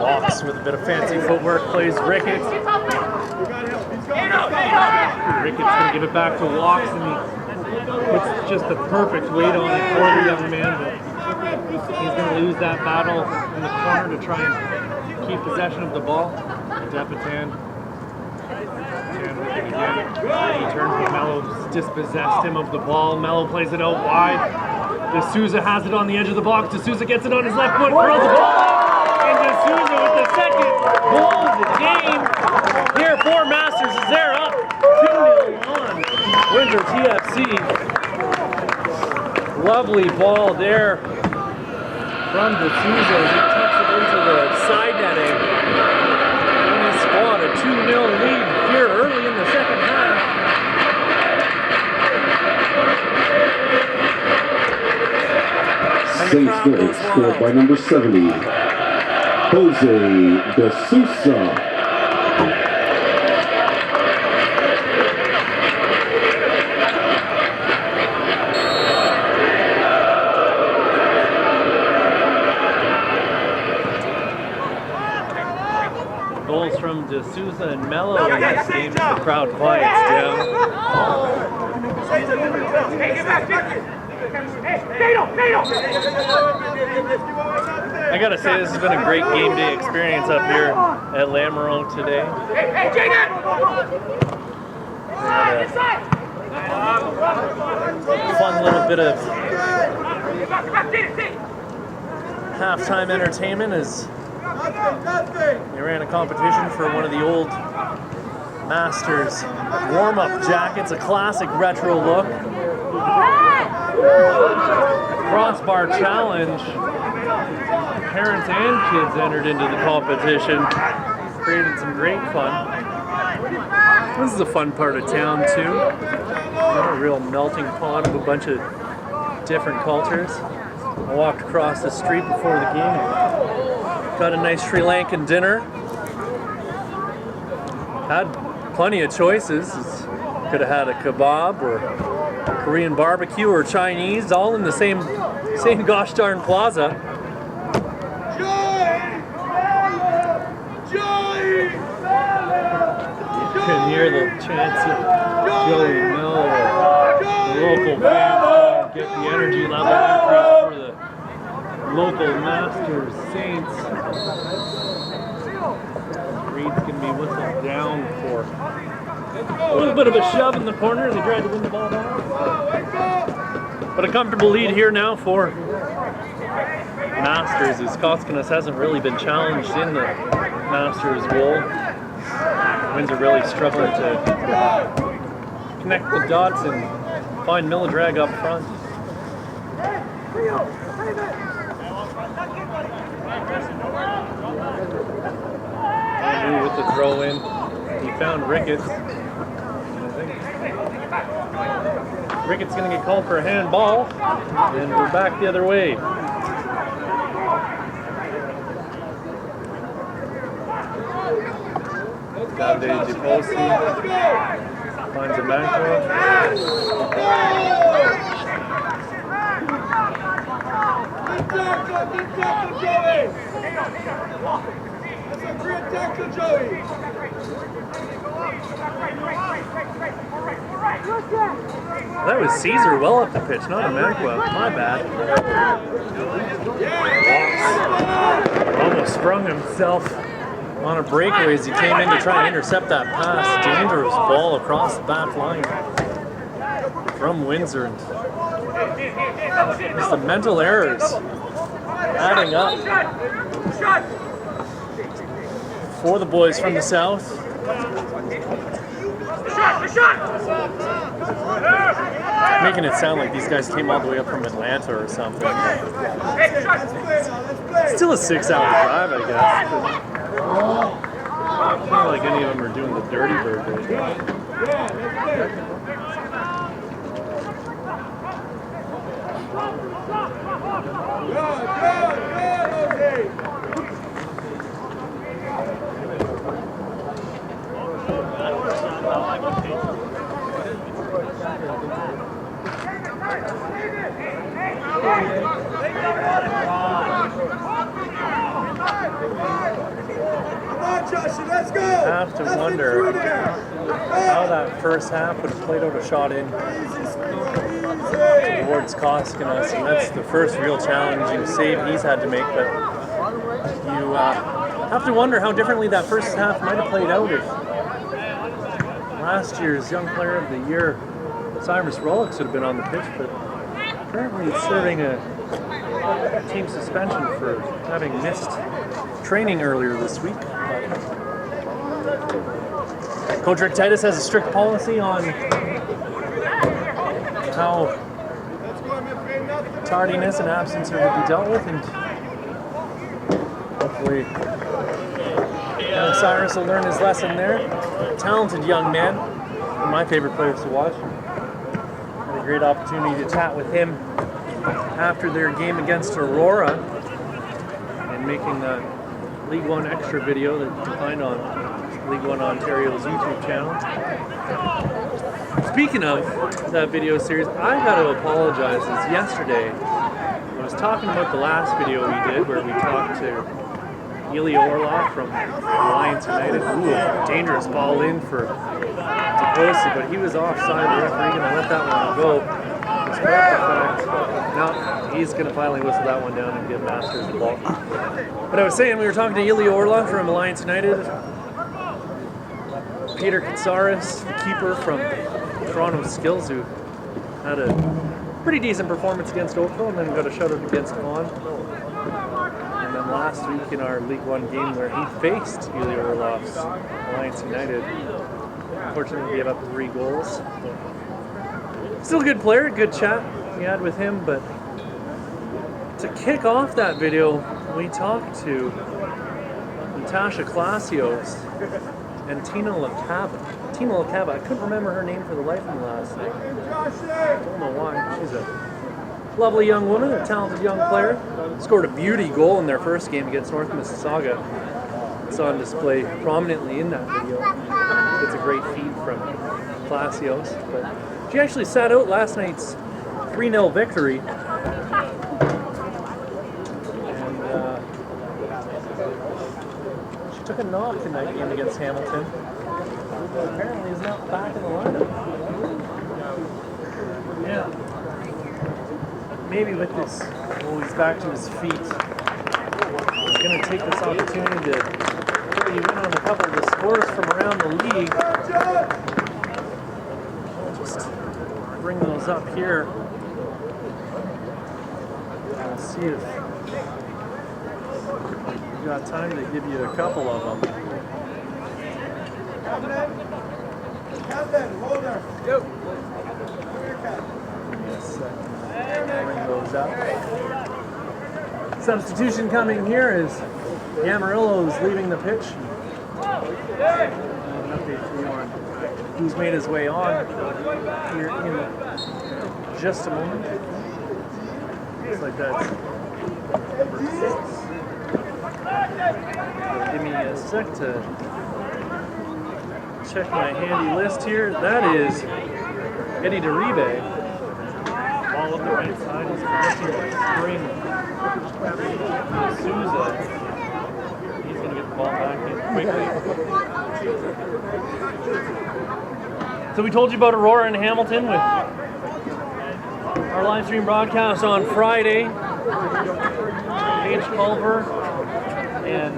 Walks with a bit of fancy footwork, plays Ricketts. Ricketts going to give it back to Walks, and he puts just the perfect weight on it for the young man. But He's going to lose that battle in the corner to try and keep possession of the ball. Depetan with it again. He turns, but Mello dispossessed him of the ball. Mello plays it out wide. D'Souza has it on the edge of the box. D'Souza gets it on his left foot, throws the ball out, and D'Souza with the second goal of the game. Here for Masters as they're up 2-0 on Windsor TFC. Lovely ball there from D'Souza as he tucks it into the side netting. And his squad a 2-0 lead here early in the second half. Safe goal scored by number 70, Jose D'Souza. Goals from D'Souza and Mello in this game. The crowd quiets down. I gotta say, this has been a great game day experience up here at L1OM today. Fun little bit of halftime entertainment as they ran a competition for one of the old Masters warm-up jackets, a classic retro look. Crossbar challenge. Parents and kids entered into the competition. Created some great fun. This is a fun part of town too. A real melting pot of a bunch of different cultures. I walked across the street before the game. Got a nice Sri Lankan dinner. Had plenty of choices. Could have had a kebab or Korean barbecue or Chinese, all in the same gosh darn plaza. You can hear the chants of Joey Mello, the local fans, get the energy level increased for the local Masters Saints. Reed's going to be whistled down for a little bit of a shove in the corner. They tried to win the ball back. But a comfortable lead here now for Masters, as Koskinas hasn't really been challenged in the Masters goal. Windsor really struggling to connect the dots and find Milladrag up front. Andrew with the throw in. He found Ricketts. Ricketts going to get called for a handball, and we're back the other way. Davide Giposi finds a Manco. That was Caesar well up the pitch, not a Manco. My bad. Almost sprung himself on a breakaway as he came in to try and intercept that pass. Dangerous ball across the back line from Windsor. Just the mental errors adding up for the boys from the south. Making it sound like these guys came all the way up from Atlanta or something. Still a 6-hour drive, I guess. It's not like any of them are doing the dirty bird right now. Let's go. I have to wonder how that first half would have played out a shot in. towards Koskinas, and that's the first real challenging save he's had to make. But you have to wonder how differently that first half might have played out if last year's Young Player of the Year, Cyrus Rollocks, would have been on the pitch, but apparently he's serving a team suspension for having missed training earlier this week. Coach Rick Titus has a strict policy on how tardiness and absence are to be dealt with, and hopefully young Cyrus will learn his lesson there. Talented young man, one of my favorite players to watch. Had a great opportunity to chat with him after their game against Aurora and making the League One extra video that you can find on League One Ontario's YouTube channel. Speaking of that video series, I got to apologize. As yesterday, I was talking about the last video we did where we talked to Ilya Orlov from Alliance United. Ooh, dangerous ball in for Deposi, but he was offside. The referee going to let that one go. Despite the fact, no, he's going to finally whistle that one down and give Masters the ball. But I was saying, we were talking to Ilya Orlov from Alliance United, Peter Katsaris, the keeper from Toronto Skills, who had a pretty decent performance against Oakville and then got a shutout against Vaughan. And then last week in our League One game where he faced Ilya Orlov's Alliance United, unfortunately gave up 3 goals. Still a good player, good chat we had with him, but to kick off that video, we talked to Natasha Klasios and Tina LaCava. I couldn't remember her name for the life of me last night. I don't know why. She's a lovely young woman, a talented young player. Scored a beauty goal in their first game against North Mississauga. It's on display prominently in that video. It's a great feed from Klasios, but she actually sat out last night's 3-0 victory. And she took a knock in that game against Hamilton. But apparently is now back in the lineup. Yeah. Maybe with this, he's back to his feet. He's going to take this opportunity to fill you in on a couple of the scores from around the league. Just bring those up here. We'll see if we've got time to give you a couple of them. Captain, hold her. Yep. Yes, bring those up. Substitution coming here is Yamarillo's leaving the pitch. An update for you on who's made his way on here in just a moment. Looks like that's number 6. Give me a sec to check my handy list here. That is Eddie Deribe. Ball up the right side is looking to spring Souza. He's going to get the ball back in quickly. So we told you about Aurora and Hamilton with our live stream broadcast on Friday. Paige Culver and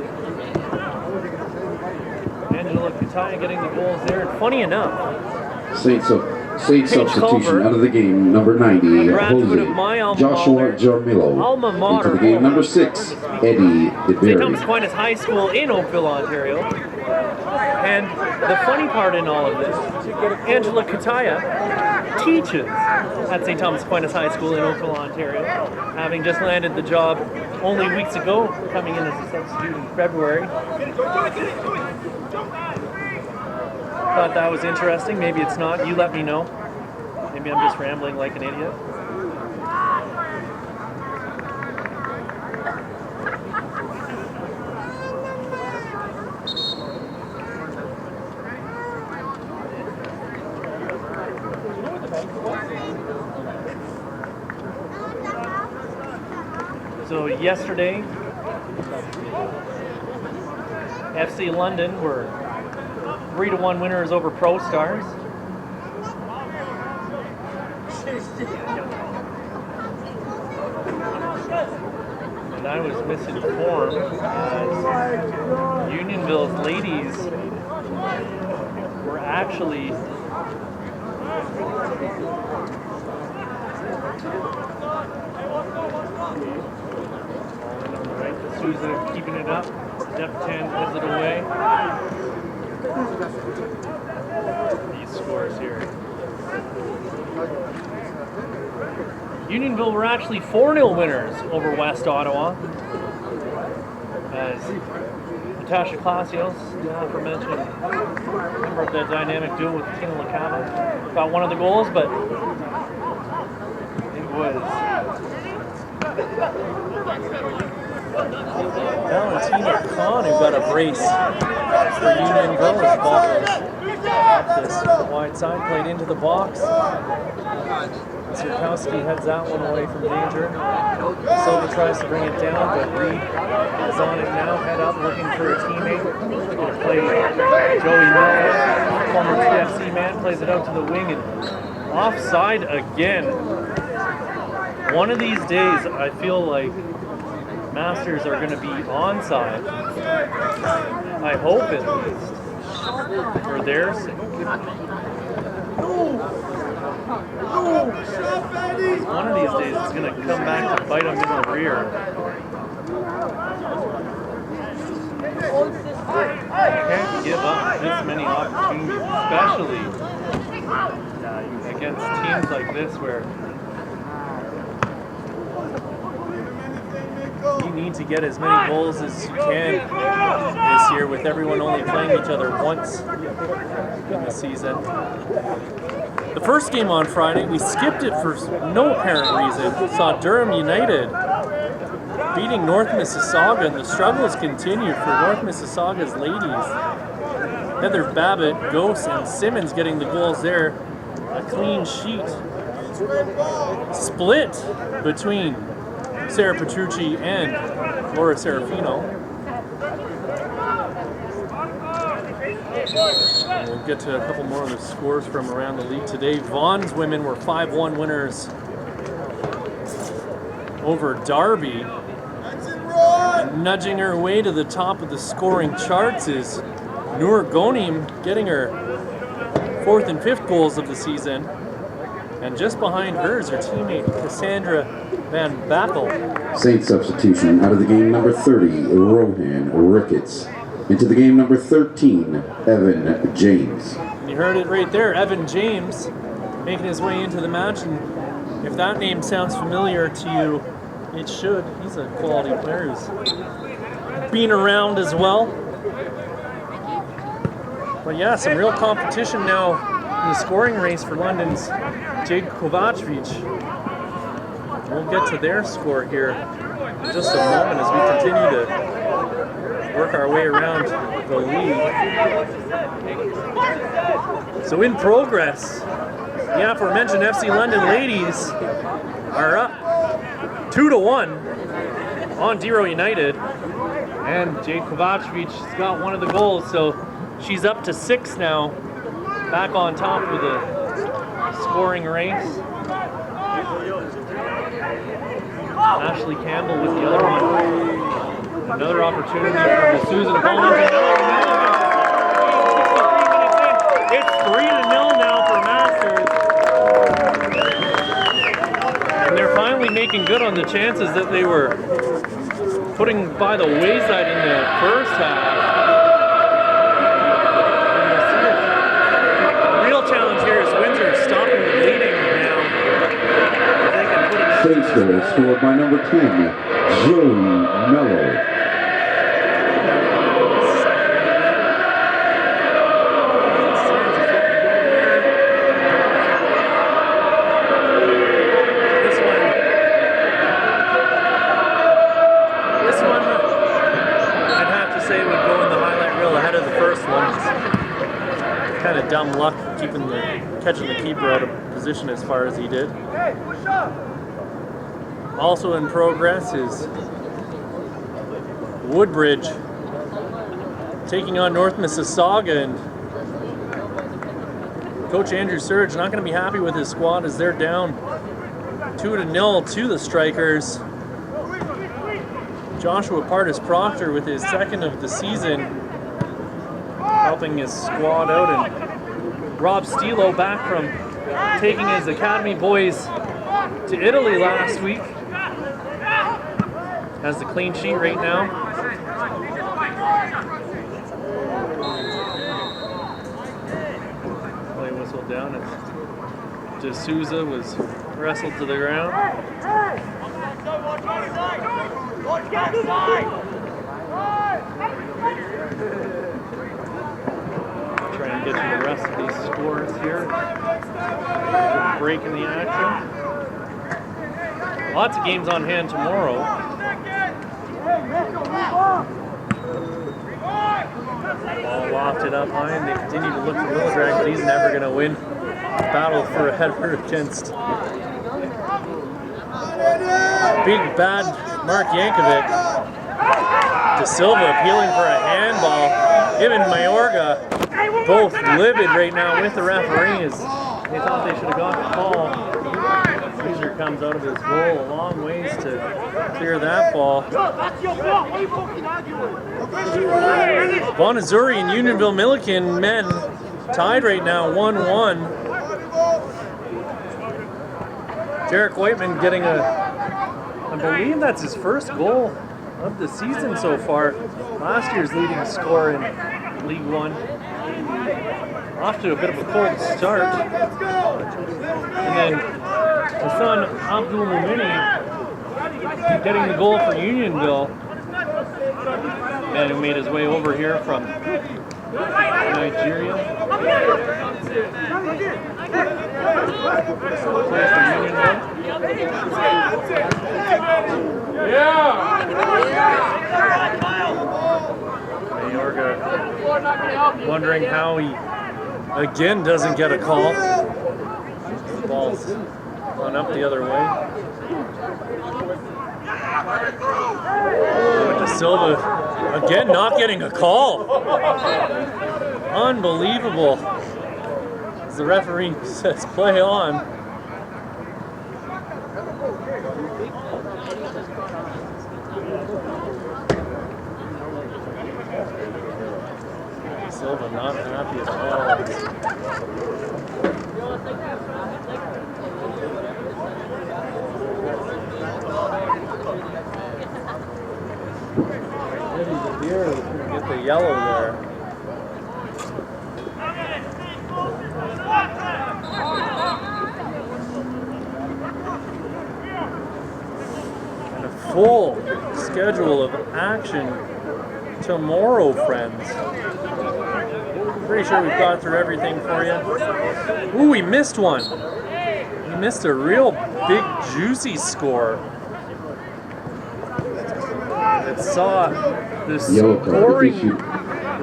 Angela Kataya getting the goals there. And funny enough, Saint substitution Culver, out of the game, number 90, graduate of my alma Joshua mater, Jarmillo. alma mater, Into the game, number 6, Eddie St. DeBerry. Thomas Aquinas High School in Oakville, Ontario. And the funny part in all of this, Angela Kataya teaches at St. Thomas Aquinas High School in Oakville, Ontario, having just landed the job only weeks ago, coming in as a substitute in February. Thought that was interesting. Maybe it's not. You let me know. Maybe I'm just rambling like an idiot. So yesterday, FC London were 3-1 winners over Pro Stars. And I was misinformed as Unionville's ladies were actually right. Souza keeping it up. Depth 10 heads it away. These scores here. Unionville were actually 4-0 winners over West Ottawa. As Natasha Clasios, the aforementioned member of that dynamic duo with Tina LaCava, got one of the goals, but it was Valentina Khan who got a brace for Unionville. As ball was up this wide side, played into the box. Sierkowski heads that one away from danger. Silva tries to bring it down, but Reed is on it now. Head up, looking for a teammate. Gonna play Joey Miller, former TFC man, plays it out to the wing and offside again. One of these days, I feel like Masters are going to be onside. I hope at least for their sake. One of these days it's going to come back to bite them in the rear. You can't give up this many opportunities, especially against teams like this where you need to get as many goals as you can this year with everyone only playing each other once in the season. The first game on Friday, we skipped it for no apparent reason. Saw Durham United beating North Mississauga, and the struggles continued for North Mississauga's ladies. Heather Babbitt, Ghost, and Simmons getting the goals there. A clean sheet. Split between Sarah Petrucci and Laura Serafino. And we'll get to a couple more of the scores from around the league today. Vaughn's women were 5-1 winners over Derby. And nudging her way to the top of the scoring charts is Noor Ghonim, getting her 4th and 5th goals of the season. And just behind her is her teammate Cassandra Van Backel. Saint substitution out of the game number 30, Rohan Ricketts. Into the game number 13, Evan James. And you heard it right there, Evan James making his way into the match. And if that name sounds familiar to you, it should. He's a quality player who's been around as well. But yeah, some real competition now in the scoring race for London's Jade Kovacevic. We'll get to their score here in just a moment as we continue to work our way around the league. So in progress, the aforementioned FC London ladies are up 2-1 on Dero United. And Jade Kovacevic has got one of the goals, so she's up to 6 now, back on top of the scoring race. Ashley Campbell with the other one. Another opportunity for the Susan Holland. It's 3-0 now for Masters. And they're finally making good on the chances that they were putting by the wayside in the first half. The real challenge here is Windsor stopping the bleeding now. Saints goal scored by number 10, Joey Mello. Dumb luck catching the keeper out of position as far as he did. Also in progress is Woodbridge taking on North Mississauga, and Coach Andrew Surge not going to be happy with his squad as they're down 2-0 to the Strikers. Joshua Partis-Proctor with his second of the season, helping his squad out, and Rob Stilo back from taking his academy boys to Italy last week. Has the clean sheet right now. Play whistle down, and D'Souza was wrestled to the ground. Try and get to the rest of these scores here. Break in the action. Lots of games on hand tomorrow. Ball lofted up high, and they continue to look for Wildrag, but he's never going to win a battle for a header against big bad Mark Yankovic. De Silva appealing for a handball. Him and Mayorga both livid right now with the referees. They thought they should have got the call. Windsor comes out of his goal a long ways to clear that ball. Bonazuri and Unionville Milliken men tied right now 1-1. Derek Whiteman getting I believe that's his first goal of the season so far. Last year's leading scorer in League One. Off to a bit of a cold start. And then Hassan Abdul Mumini getting the goal for Unionville. Man who made his way over here from Nigeria. Plays for Unionville. Mayorga wondering how he again doesn't get a call. The ball's gone up the other way. De Silva again not getting a call. Unbelievable. As the referee says play on. Silva not happy at all. Get the yellow there. And a full schedule of action tomorrow, friends. Pretty sure we've got through everything for you. Ooh, we missed one. We missed a real big, juicy score. It saw the scoring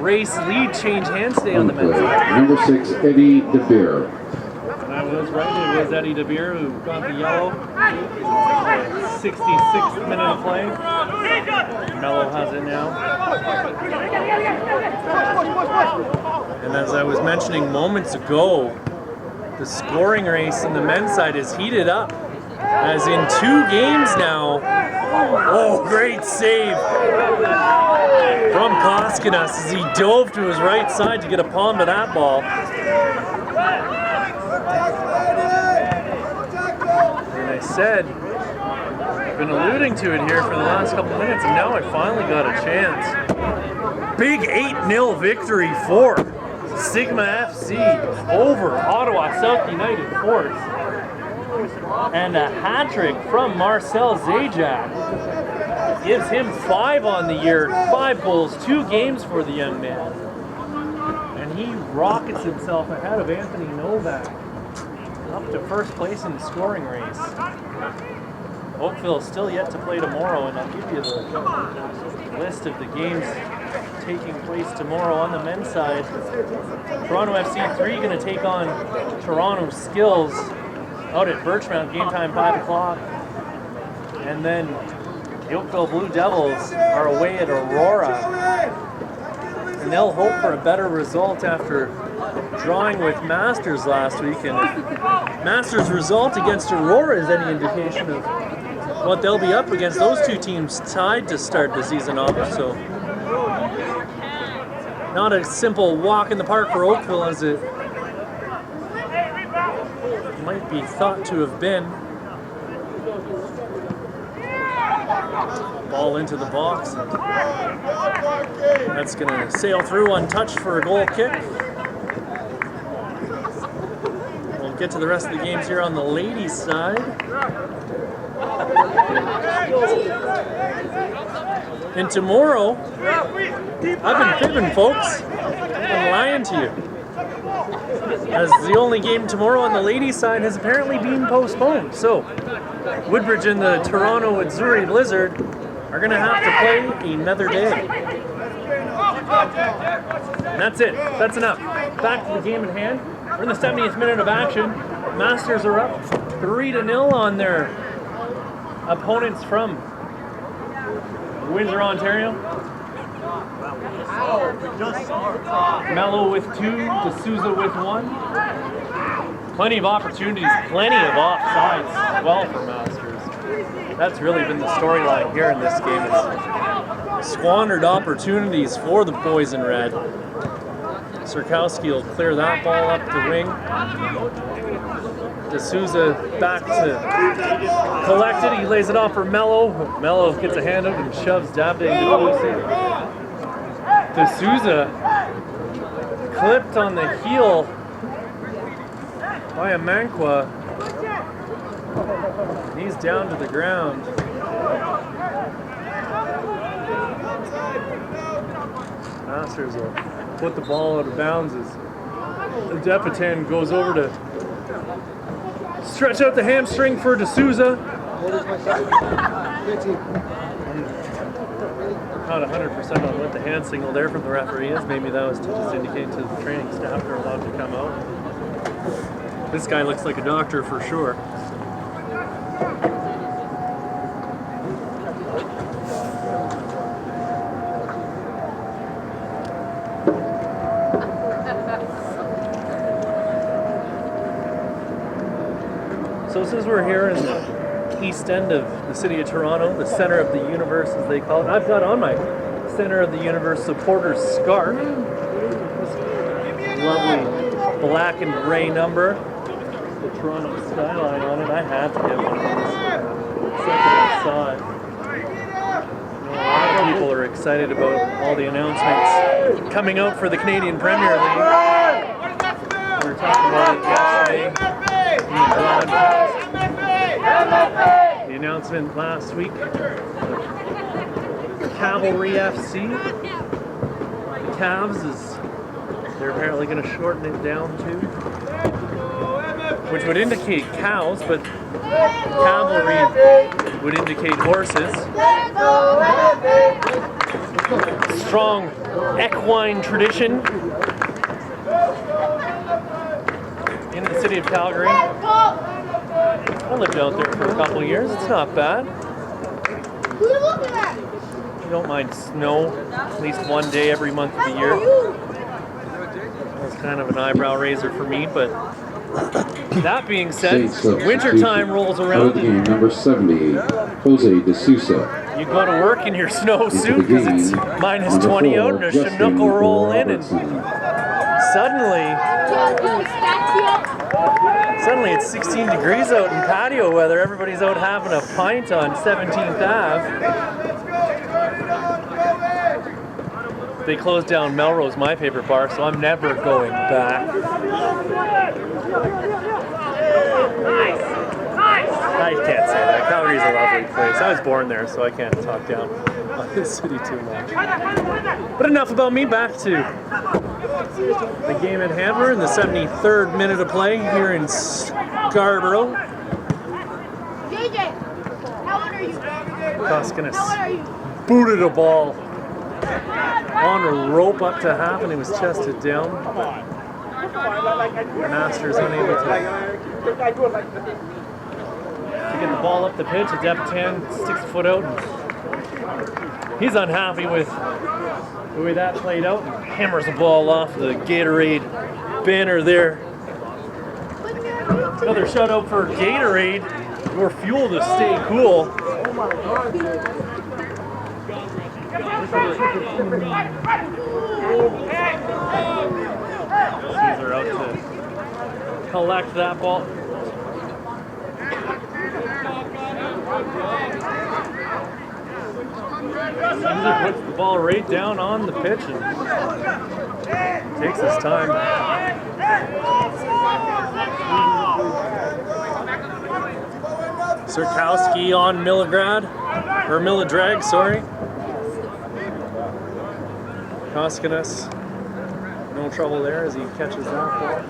race lead change hands today on the men's side. Number 6, Eddie DeBeer. That was right. It was Eddie DeBeer who got the yellow. 66th minute of play. Mello has it now. And as I was mentioning moments ago, the scoring race in the men's side is heated up. As in 2 games now. Oh, great save from Koskinas as he dove to his right side to get a palm to that ball. And I said, I've been alluding to it here for the last couple of minutes, and now I finally got a chance. Big 8-0 victory for Sigma FC over Ottawa South United Force. And a hat-trick from Marcel Zajac gives him 5 on the year, 5 goals, 2 games for the young man. And he rockets himself ahead of Anthony Novak, up to first place in the scoring race. Oakville still yet to play tomorrow, and I'll give you the list of the games taking place tomorrow on the men's side. Toronto FC 3 going to take on Toronto Skills out at Birchmount, game time 5 o'clock. And then the Oakville Blue Devils are away at Aurora. And they'll hope for a better result after drawing with Masters last week. And if Masters' result against Aurora is any indication of what they'll be up against. Those two teams tied to start the season off, so not a simple walk in the park for Oakville as it might be thought to have been. Ball into the box. That's going to sail through untouched for a goal kick. We'll get to the rest of the games here on the ladies' side. And tomorrow, I've been fibbing, folks. I'm lying to you. As the only game tomorrow on the ladies' side has apparently been postponed. So, Woodbridge and the Toronto Azzurri Blizzard are going to have to play another day. And that's it. That's enough. Back to the game at hand. We're in the 70th minute of action. Masters are up 3-0 on their opponents from Windsor, Ontario. Mello with 2, D'Souza with 1. Plenty of opportunities, plenty of offsides as well for Masters. That's really been the storyline here in this game. It's squandered opportunities for the boys in red. Sirkowski will clear that ball up the wing. D'Souza back to collect it. He lays it off for Mello. Mello gets a hand out and shoves Davide into Lucy. D'Souza clipped on the heel by Amankwa. He's down to the ground. Masters will put the ball out of bounds as Depetan goes over to stretch out the hamstring for D'Souza. Not 100% on what the hand signal there from the referee is. Maybe that was to just indicate to the training staff they're allowed to come out. This guy looks like a doctor for sure. So since we're here in the east end of the city of Toronto, the center of the universe as they call it, I've got on my center of the universe supporters scarf. This lovely black and gray number, the Toronto skyline on it. I had to get one of those the second I saw it. A lot of people are excited about all the announcements coming out for the Canadian Premier League. We were talking about it yesterday. The announcement last week, Cavalry FC, the Cavs, is they're apparently going to shorten it down to, which would indicate cows, but Cavalry would indicate horses. Strong equine tradition in the city of Calgary. I lived out there for a couple of years. It's not bad. You don't mind snow at least one day every month of the year. That's kind of an eyebrow raiser for me, but that being said, wintertime rolls around. Out of the game, number 70, Jose D'Souza. You go to work in your snow suit because it's minus 20 out and a Chinook will roll in, and suddenly it's 16 degrees out in patio weather. Everybody's out having a pint on 17th Ave. They closed down Melrose, my favorite bar, so I'm never going back. I can't say that. Calgary's a lovely place. I was born there, so I can't talk down on the city too much. But enough about me. Back to the game at hand. We're in the 73rd minute of play here in Scarborough. JJ, how old are you? Koskinis booted a ball on a rope up to half, and it was chested down. Masters unable to get the ball up the pitch. Depetan sticks a foot out, and he's unhappy with the way that played out and hammers the ball off the Gatorade banner there. Another shutout for Gatorade, your fuel to stay cool. Caesar out to collect that ball. Caesar puts the ball right down on the pitch and takes his time. Sirkowski on Miladrag, sorry. Koskinas, no trouble there as he catches that ball.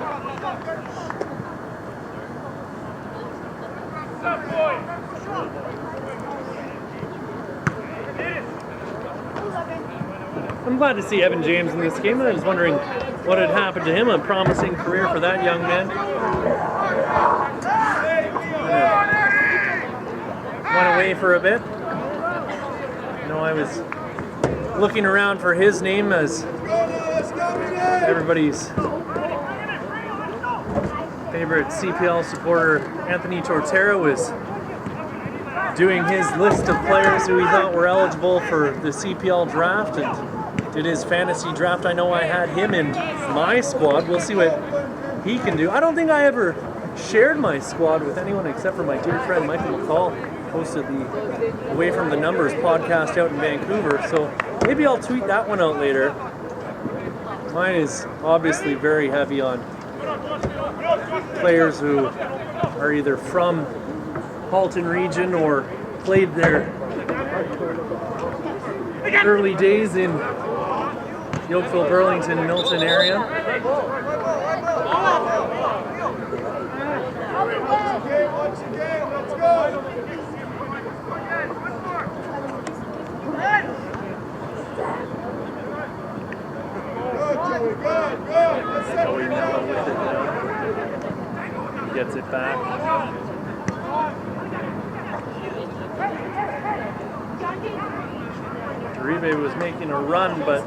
I'm glad to see Evan James in this game. I was wondering what had happened to him. A promising career for that young man. Went away for a bit. You know, I was looking around for his name as everybody's favorite CPL supporter, Anthony Tortera, was doing his list of players who he thought were eligible for the CPL draft and did his fantasy draft. I know I had him in my squad. We'll see what he can do. I don't think I ever shared my squad with anyone except for my dear friend Michael McCall. Posted the Away From the Numbers podcast out in Vancouver, so maybe I'll tweet that one out later. Mine is obviously very heavy on players who are either from Halton region or played their early days in Yorkville, Burlington, Milton area. Once again, let's go. He gets it back. Uribe was making a run, but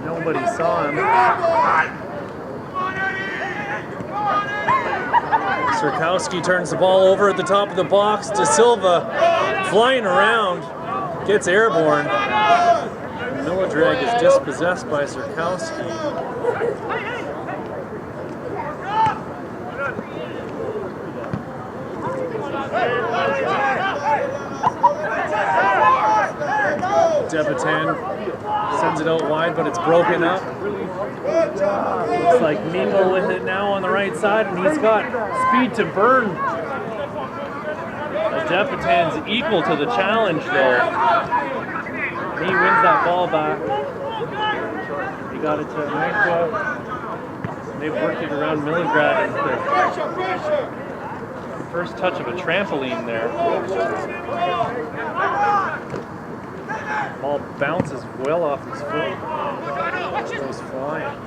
nobody saw him. Sirkowski turns the ball over at the top of the box. De Silva flying around, gets airborne. Miladrag is dispossessed by Sirkowski. Devitan sends it out wide, but it's broken up. Looks like Mingo with it now on the right side, and he's got speed to burn. Devitan's equal to the challenge, though. He wins that ball back. He got it to Mingo. They've worked it around Miladrag. First touch of a trampoline there. Ball bounces well off his foot. Goes flying.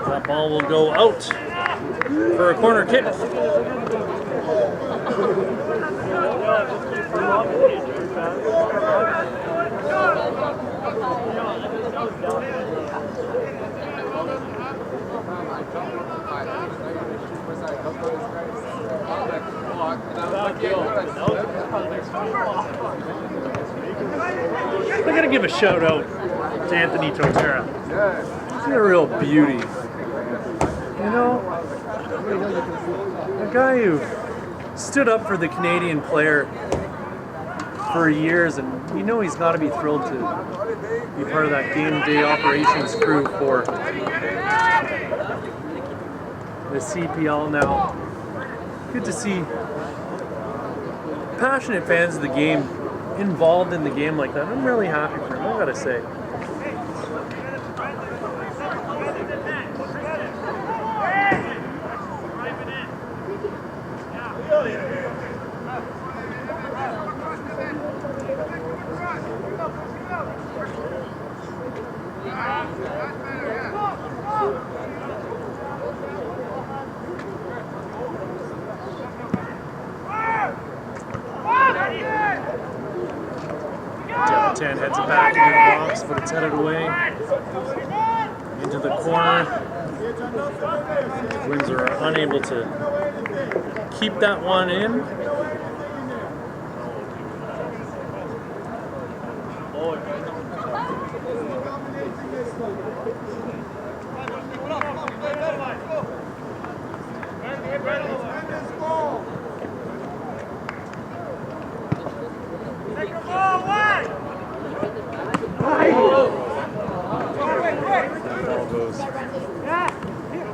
That ball will go out for a corner kick. I gotta give a shout out to Anthony Tortera. He's a real beauty. You know, a guy who stood up for the Canadian player for years, and you know he's got to be thrilled to be part of that game day operations crew for the CPL now. Good to see passionate fans of the game involved in the game like that. I'm really happy for him, I gotta say. Devitan heads it back into the box, but it's headed away into into the corner. Windsor are unable to keep that one in. Ball goes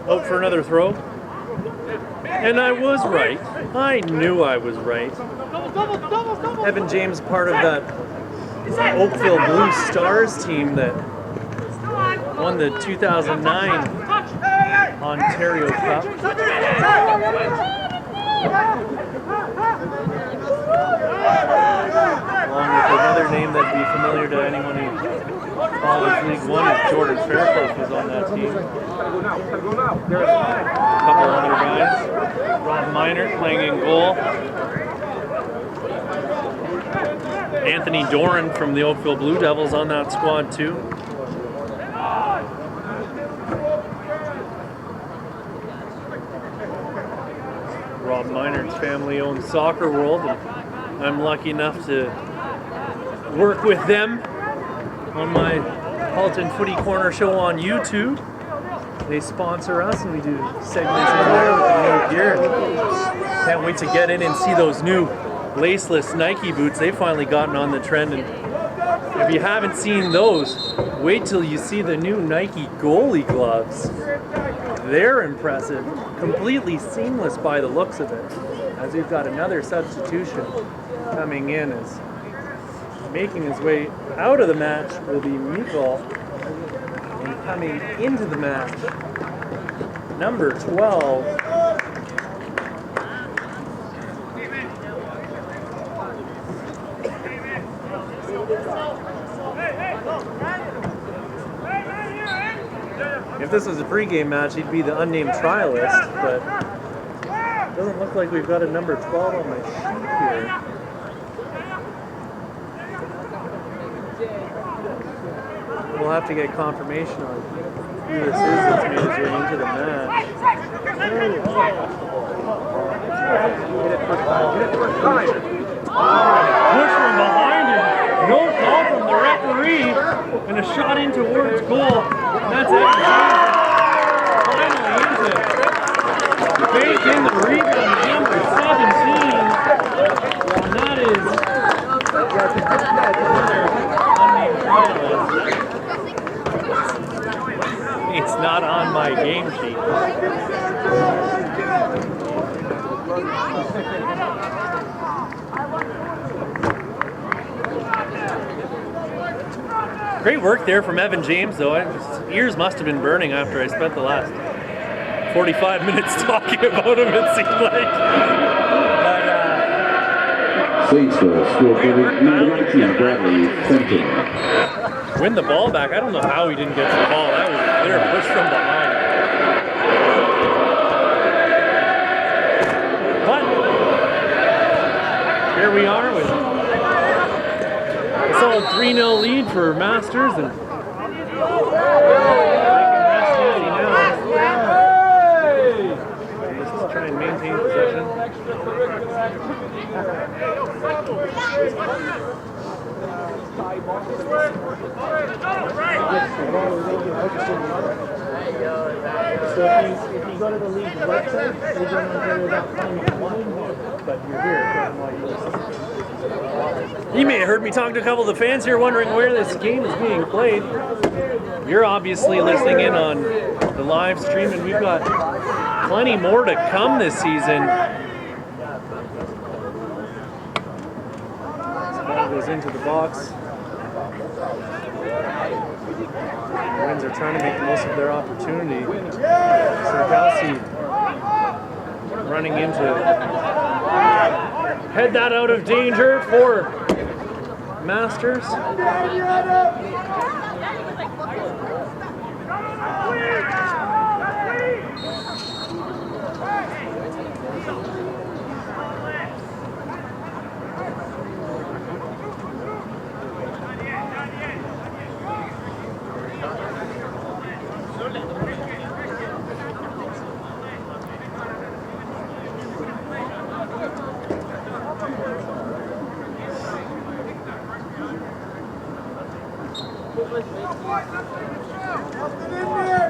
out for another throw. And I was right. I knew I was right. Evan James, part of that Oakville Blue Stars team that won the 2009 Ontario Cup. Along with another name that'd be familiar to anyone who follows League One, is Jordan Fairclough was on that team. A couple other guys. Rob Minor playing in goal. Anthony Doran from the Oakville Blue Devils on that squad too. Rob Minor's family owns Soccer World, and I'm lucky enough to work with them on my Halton Footy Corner show on YouTube. They sponsor us and we do segments in there with the new gear. Can't wait to get in and see those new laceless Nike boots. They've finally gotten on the trend, and if you haven't seen those, wait till you see the new Nike goalie gloves. They're impressive, completely seamless by the looks of it. As we've got another substitution coming in, as making his way out of the match will be Mikkel, and coming into the match, number 12. If this was a pregame match, he'd be the unnamed trialist, but it doesn't look like we've got a number 12 on my sheet here. We'll have to get confirmation on who this is that's made his way into the match. Push from behind him. No call from the referee. And a shot in towards goal. That's Evan James. Finally into it. Bake in the rebound, number 17. And that is unnamed trialist. It's not on my game sheet. Great work there from Evan James, though. His ears must have been burning after I spent the last 45 minutes talking about him, it seemed like. Statesville scored for number 19, Bradley Fenton. Win the ball back. I don't know how he didn't get the ball. That was clear push from behind. But here we are with a solid 3-0 lead for Masters, and just to try and maintain possession. So if you go to the league's website, but you're here. You may have heard me talk to a couple of the fans here wondering where this game is being played. You're obviously listening in on the live stream, and we've got plenty more to come this season. This ball goes into the box. Windsor trying to make the most of their opportunity. Sarkowski running into head that out of danger for Masters.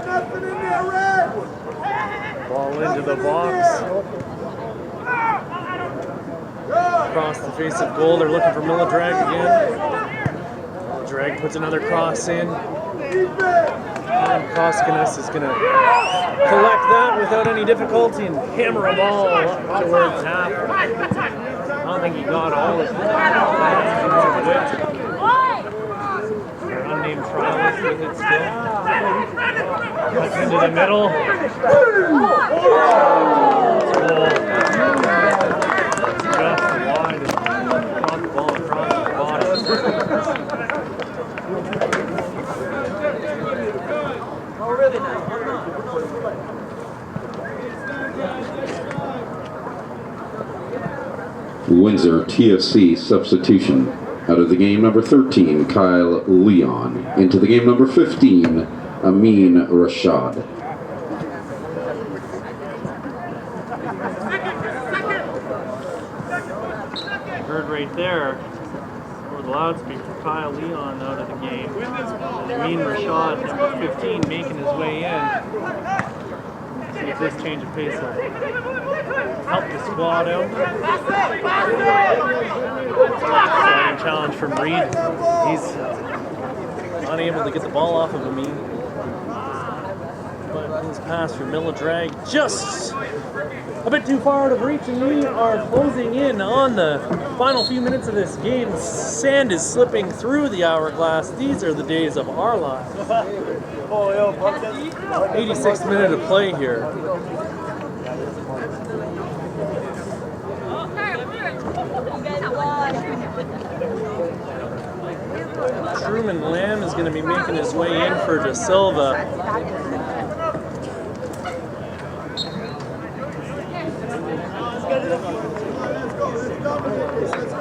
Nothing in there, Red! Ball into the box. Across the face of goal, they're looking for Millidrag again. Millidrag puts another cross in. And Koskinas is going to collect that without any difficulty and hammer a ball up towards half. I don't think he got all of it. Their unnamed trialist with it still. Cuts into the middle. Just wide. Caught the ball across the bottom. Windsor TFC substitution. Out of the game number 13, Kyle Leon. Into the game number 15, Amin Rashad. Heard right there over the loudspeaker, Kyle Leon out of the game. Amin Rashad, number 15, making his way in. See if this change of pace will help the squad out. Exciting challenge from Reed. He's unable to get the ball off of Amin. But his pass for Millidrag just a bit too far out of reach, and we are closing in on the final few minutes of this game. Sand is slipping through the hourglass. These are the days of our lives. 86th minute of play here. Truman Lamb is going to be making his way in for De Silva.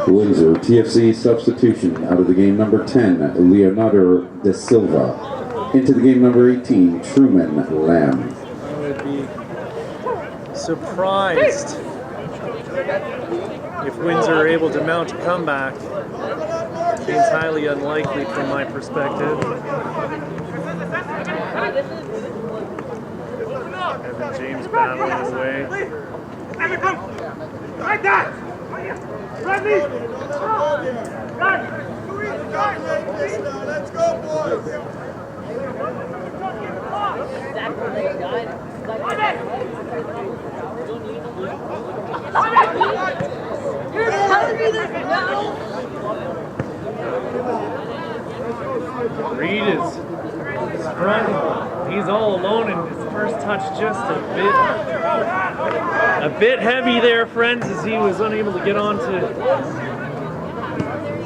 Windsor TFC substitution. Out of the game number 10, Leonardo De Silva. Into the game number 18, Truman Lamb. I would be surprised if Windsor are able to mount a comeback. Seems highly unlikely from my perspective. Evan James battling away. Like that! Let's go, boys! Reed is struggling. He's all alone, and his first touch just a bit heavy there, friends, as he was unable to get onto his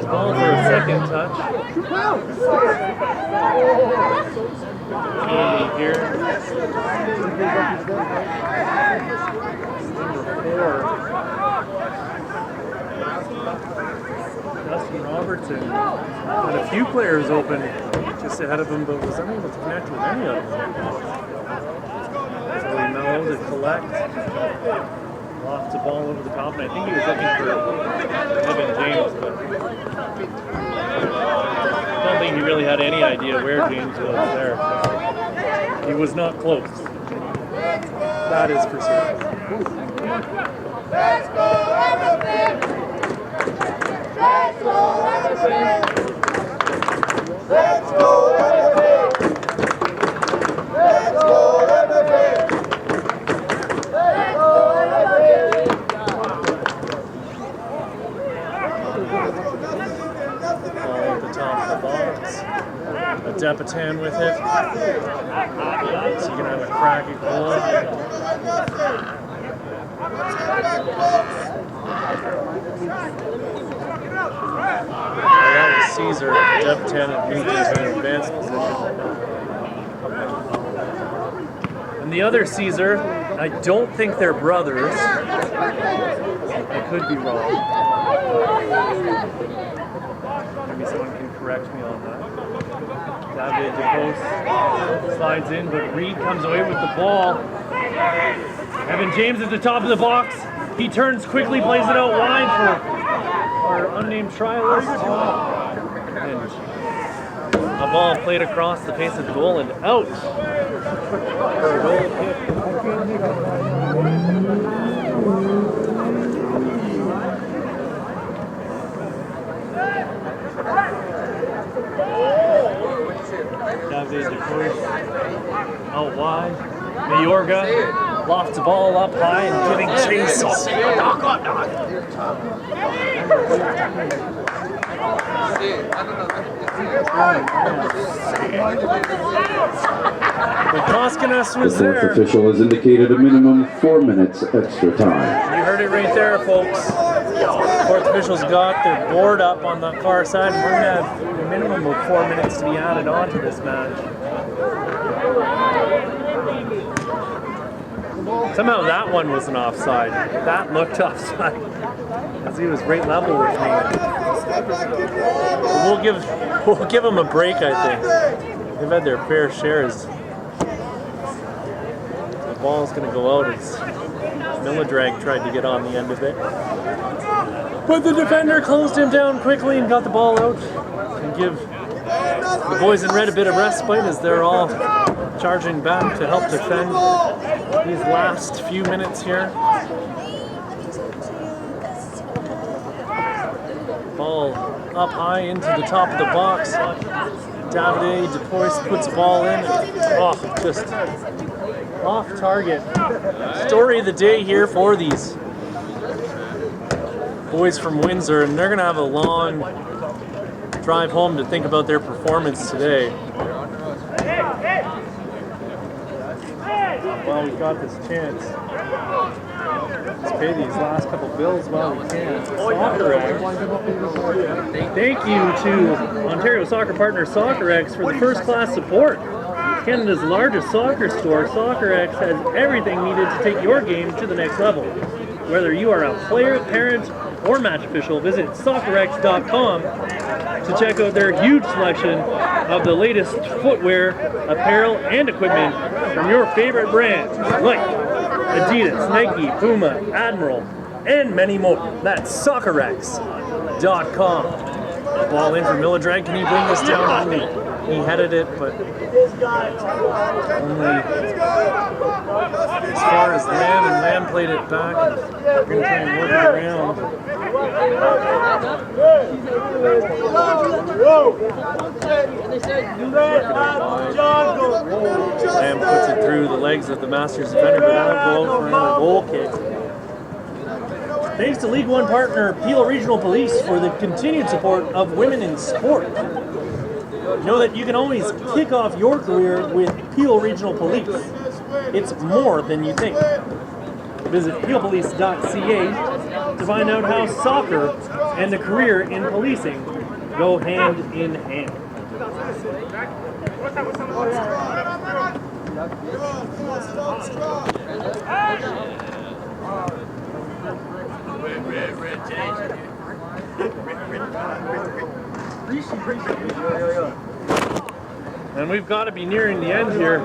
ball for a second touch. Here. Number 4. Dustin Robertson had a few players open just ahead of him, but was unable to connect with any of them. So he mellowed to collect. Lost the ball over the top, and I think he was looking for Evan James, but I don't think he really had any idea where James was there. He was not close. That is for certain. Let's go, Everton! Let's go, Everton! Let's go, Everton! Let's go, Everton! Let's go, Everton! Ball at the top of the box. A Depatan with it. So you can have a crack at goal. That was Caesar. Depatan had moved into an advanced position. And the other Caesar, I don't think they're brothers. I could be wrong. Maybe someone can correct me on that. David DePost slides in, but Reed comes away with the ball. Evan James at the top of the box. He turns quickly, plays it out wide for our unnamed trialist. And a ball played across the face of the goal and out for a goal kick. David DeCoy out wide. Mayorga lofts the ball up high and giving chase. But Koskinas The was fourth there. official has indicated a minimum 4 minutes extra time. You heard it right there, folks. Fourth officials got their board up on the far side, and we're going to have a minimum of 4 minutes to be added on to this match. Somehow that one was an offside. That looked offside. As he was right level with me. We'll give them a break, I think. They've had their fair shares. The ball's going to go out as Millidrag tried to get on the end of it. But the defender closed him down quickly and got the ball out and give the boys in red a bit of respite as they're all charging back to help defend these last few minutes here. Ball up high into the top of the box. Davide DePois puts the ball in. Oh, just off target. Story of the day here for these boys from Windsor, and they're going to have a long drive home to think about their performance today. Well, we've got this chance. Let's pay these last couple bills while we can. SoccerX. Thank you to Ontario soccer partner SoccerX for the first class support. Canada's largest soccer store, SoccerX has everything needed to take your game to the next level. Whether you are a player, parent, or match official, visit soccerx.com to check out their huge selection of the latest footwear, apparel, and equipment from your favorite brands like Adidas, Nike, Puma, Admiral, and many more. That's soccerx.com. Ball in for Millidrag. Can he bring this down on me? He headed it, but only as far as Lamb, and Lamb played it back. And we're going to try and work it around. Lamb puts it through the legs of the Masters defender, but that'll go for another goal kick. Thanks to League One partner Peel Regional Police for the continued support of women in sport. Know that you can always kick off your career with Peel Regional Police. It's more than you think. Visit peelpolice.ca to find out how soccer and a career in policing go hand in hand. And we've got to be nearing the end here.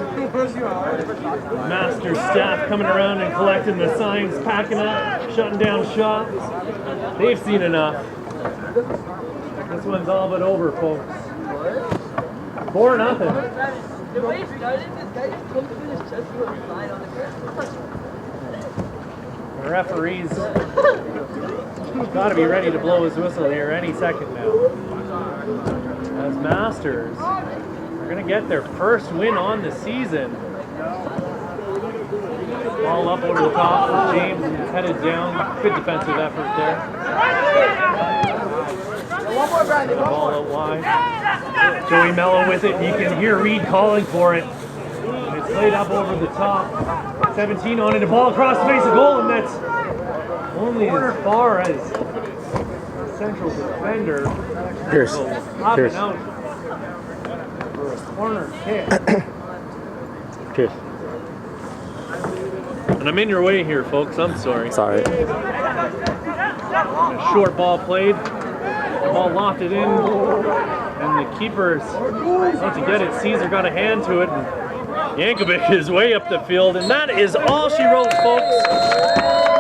Master staff coming around and collecting the signs, packing up, shutting down shops. They've seen enough. This one's all but over, folks. 4-0. The way it started, this guy just comes through his chest and slide on the ground. The referee's got to be ready to blow his whistle here any second now. As Masters are going to get their first win on the season. Ball up over the top for James and headed down. Good defensive effort there. Ball out wide. Joey Mello with it. You can hear Reed calling for it. And it's played up over the top. 17 on it. A ball across the face of goal, and that's only as far as the central defender. Pierce. Up Pierce. and out for a corner kick. Pierce. And I'm in your way here, folks. I'm sorry. Sorry. A short ball played. The ball lofted in. And the keepers want to get it. Caesar got a hand to it. And Yankovic is way up the field. And that is all she wrote, folks,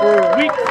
for week 4.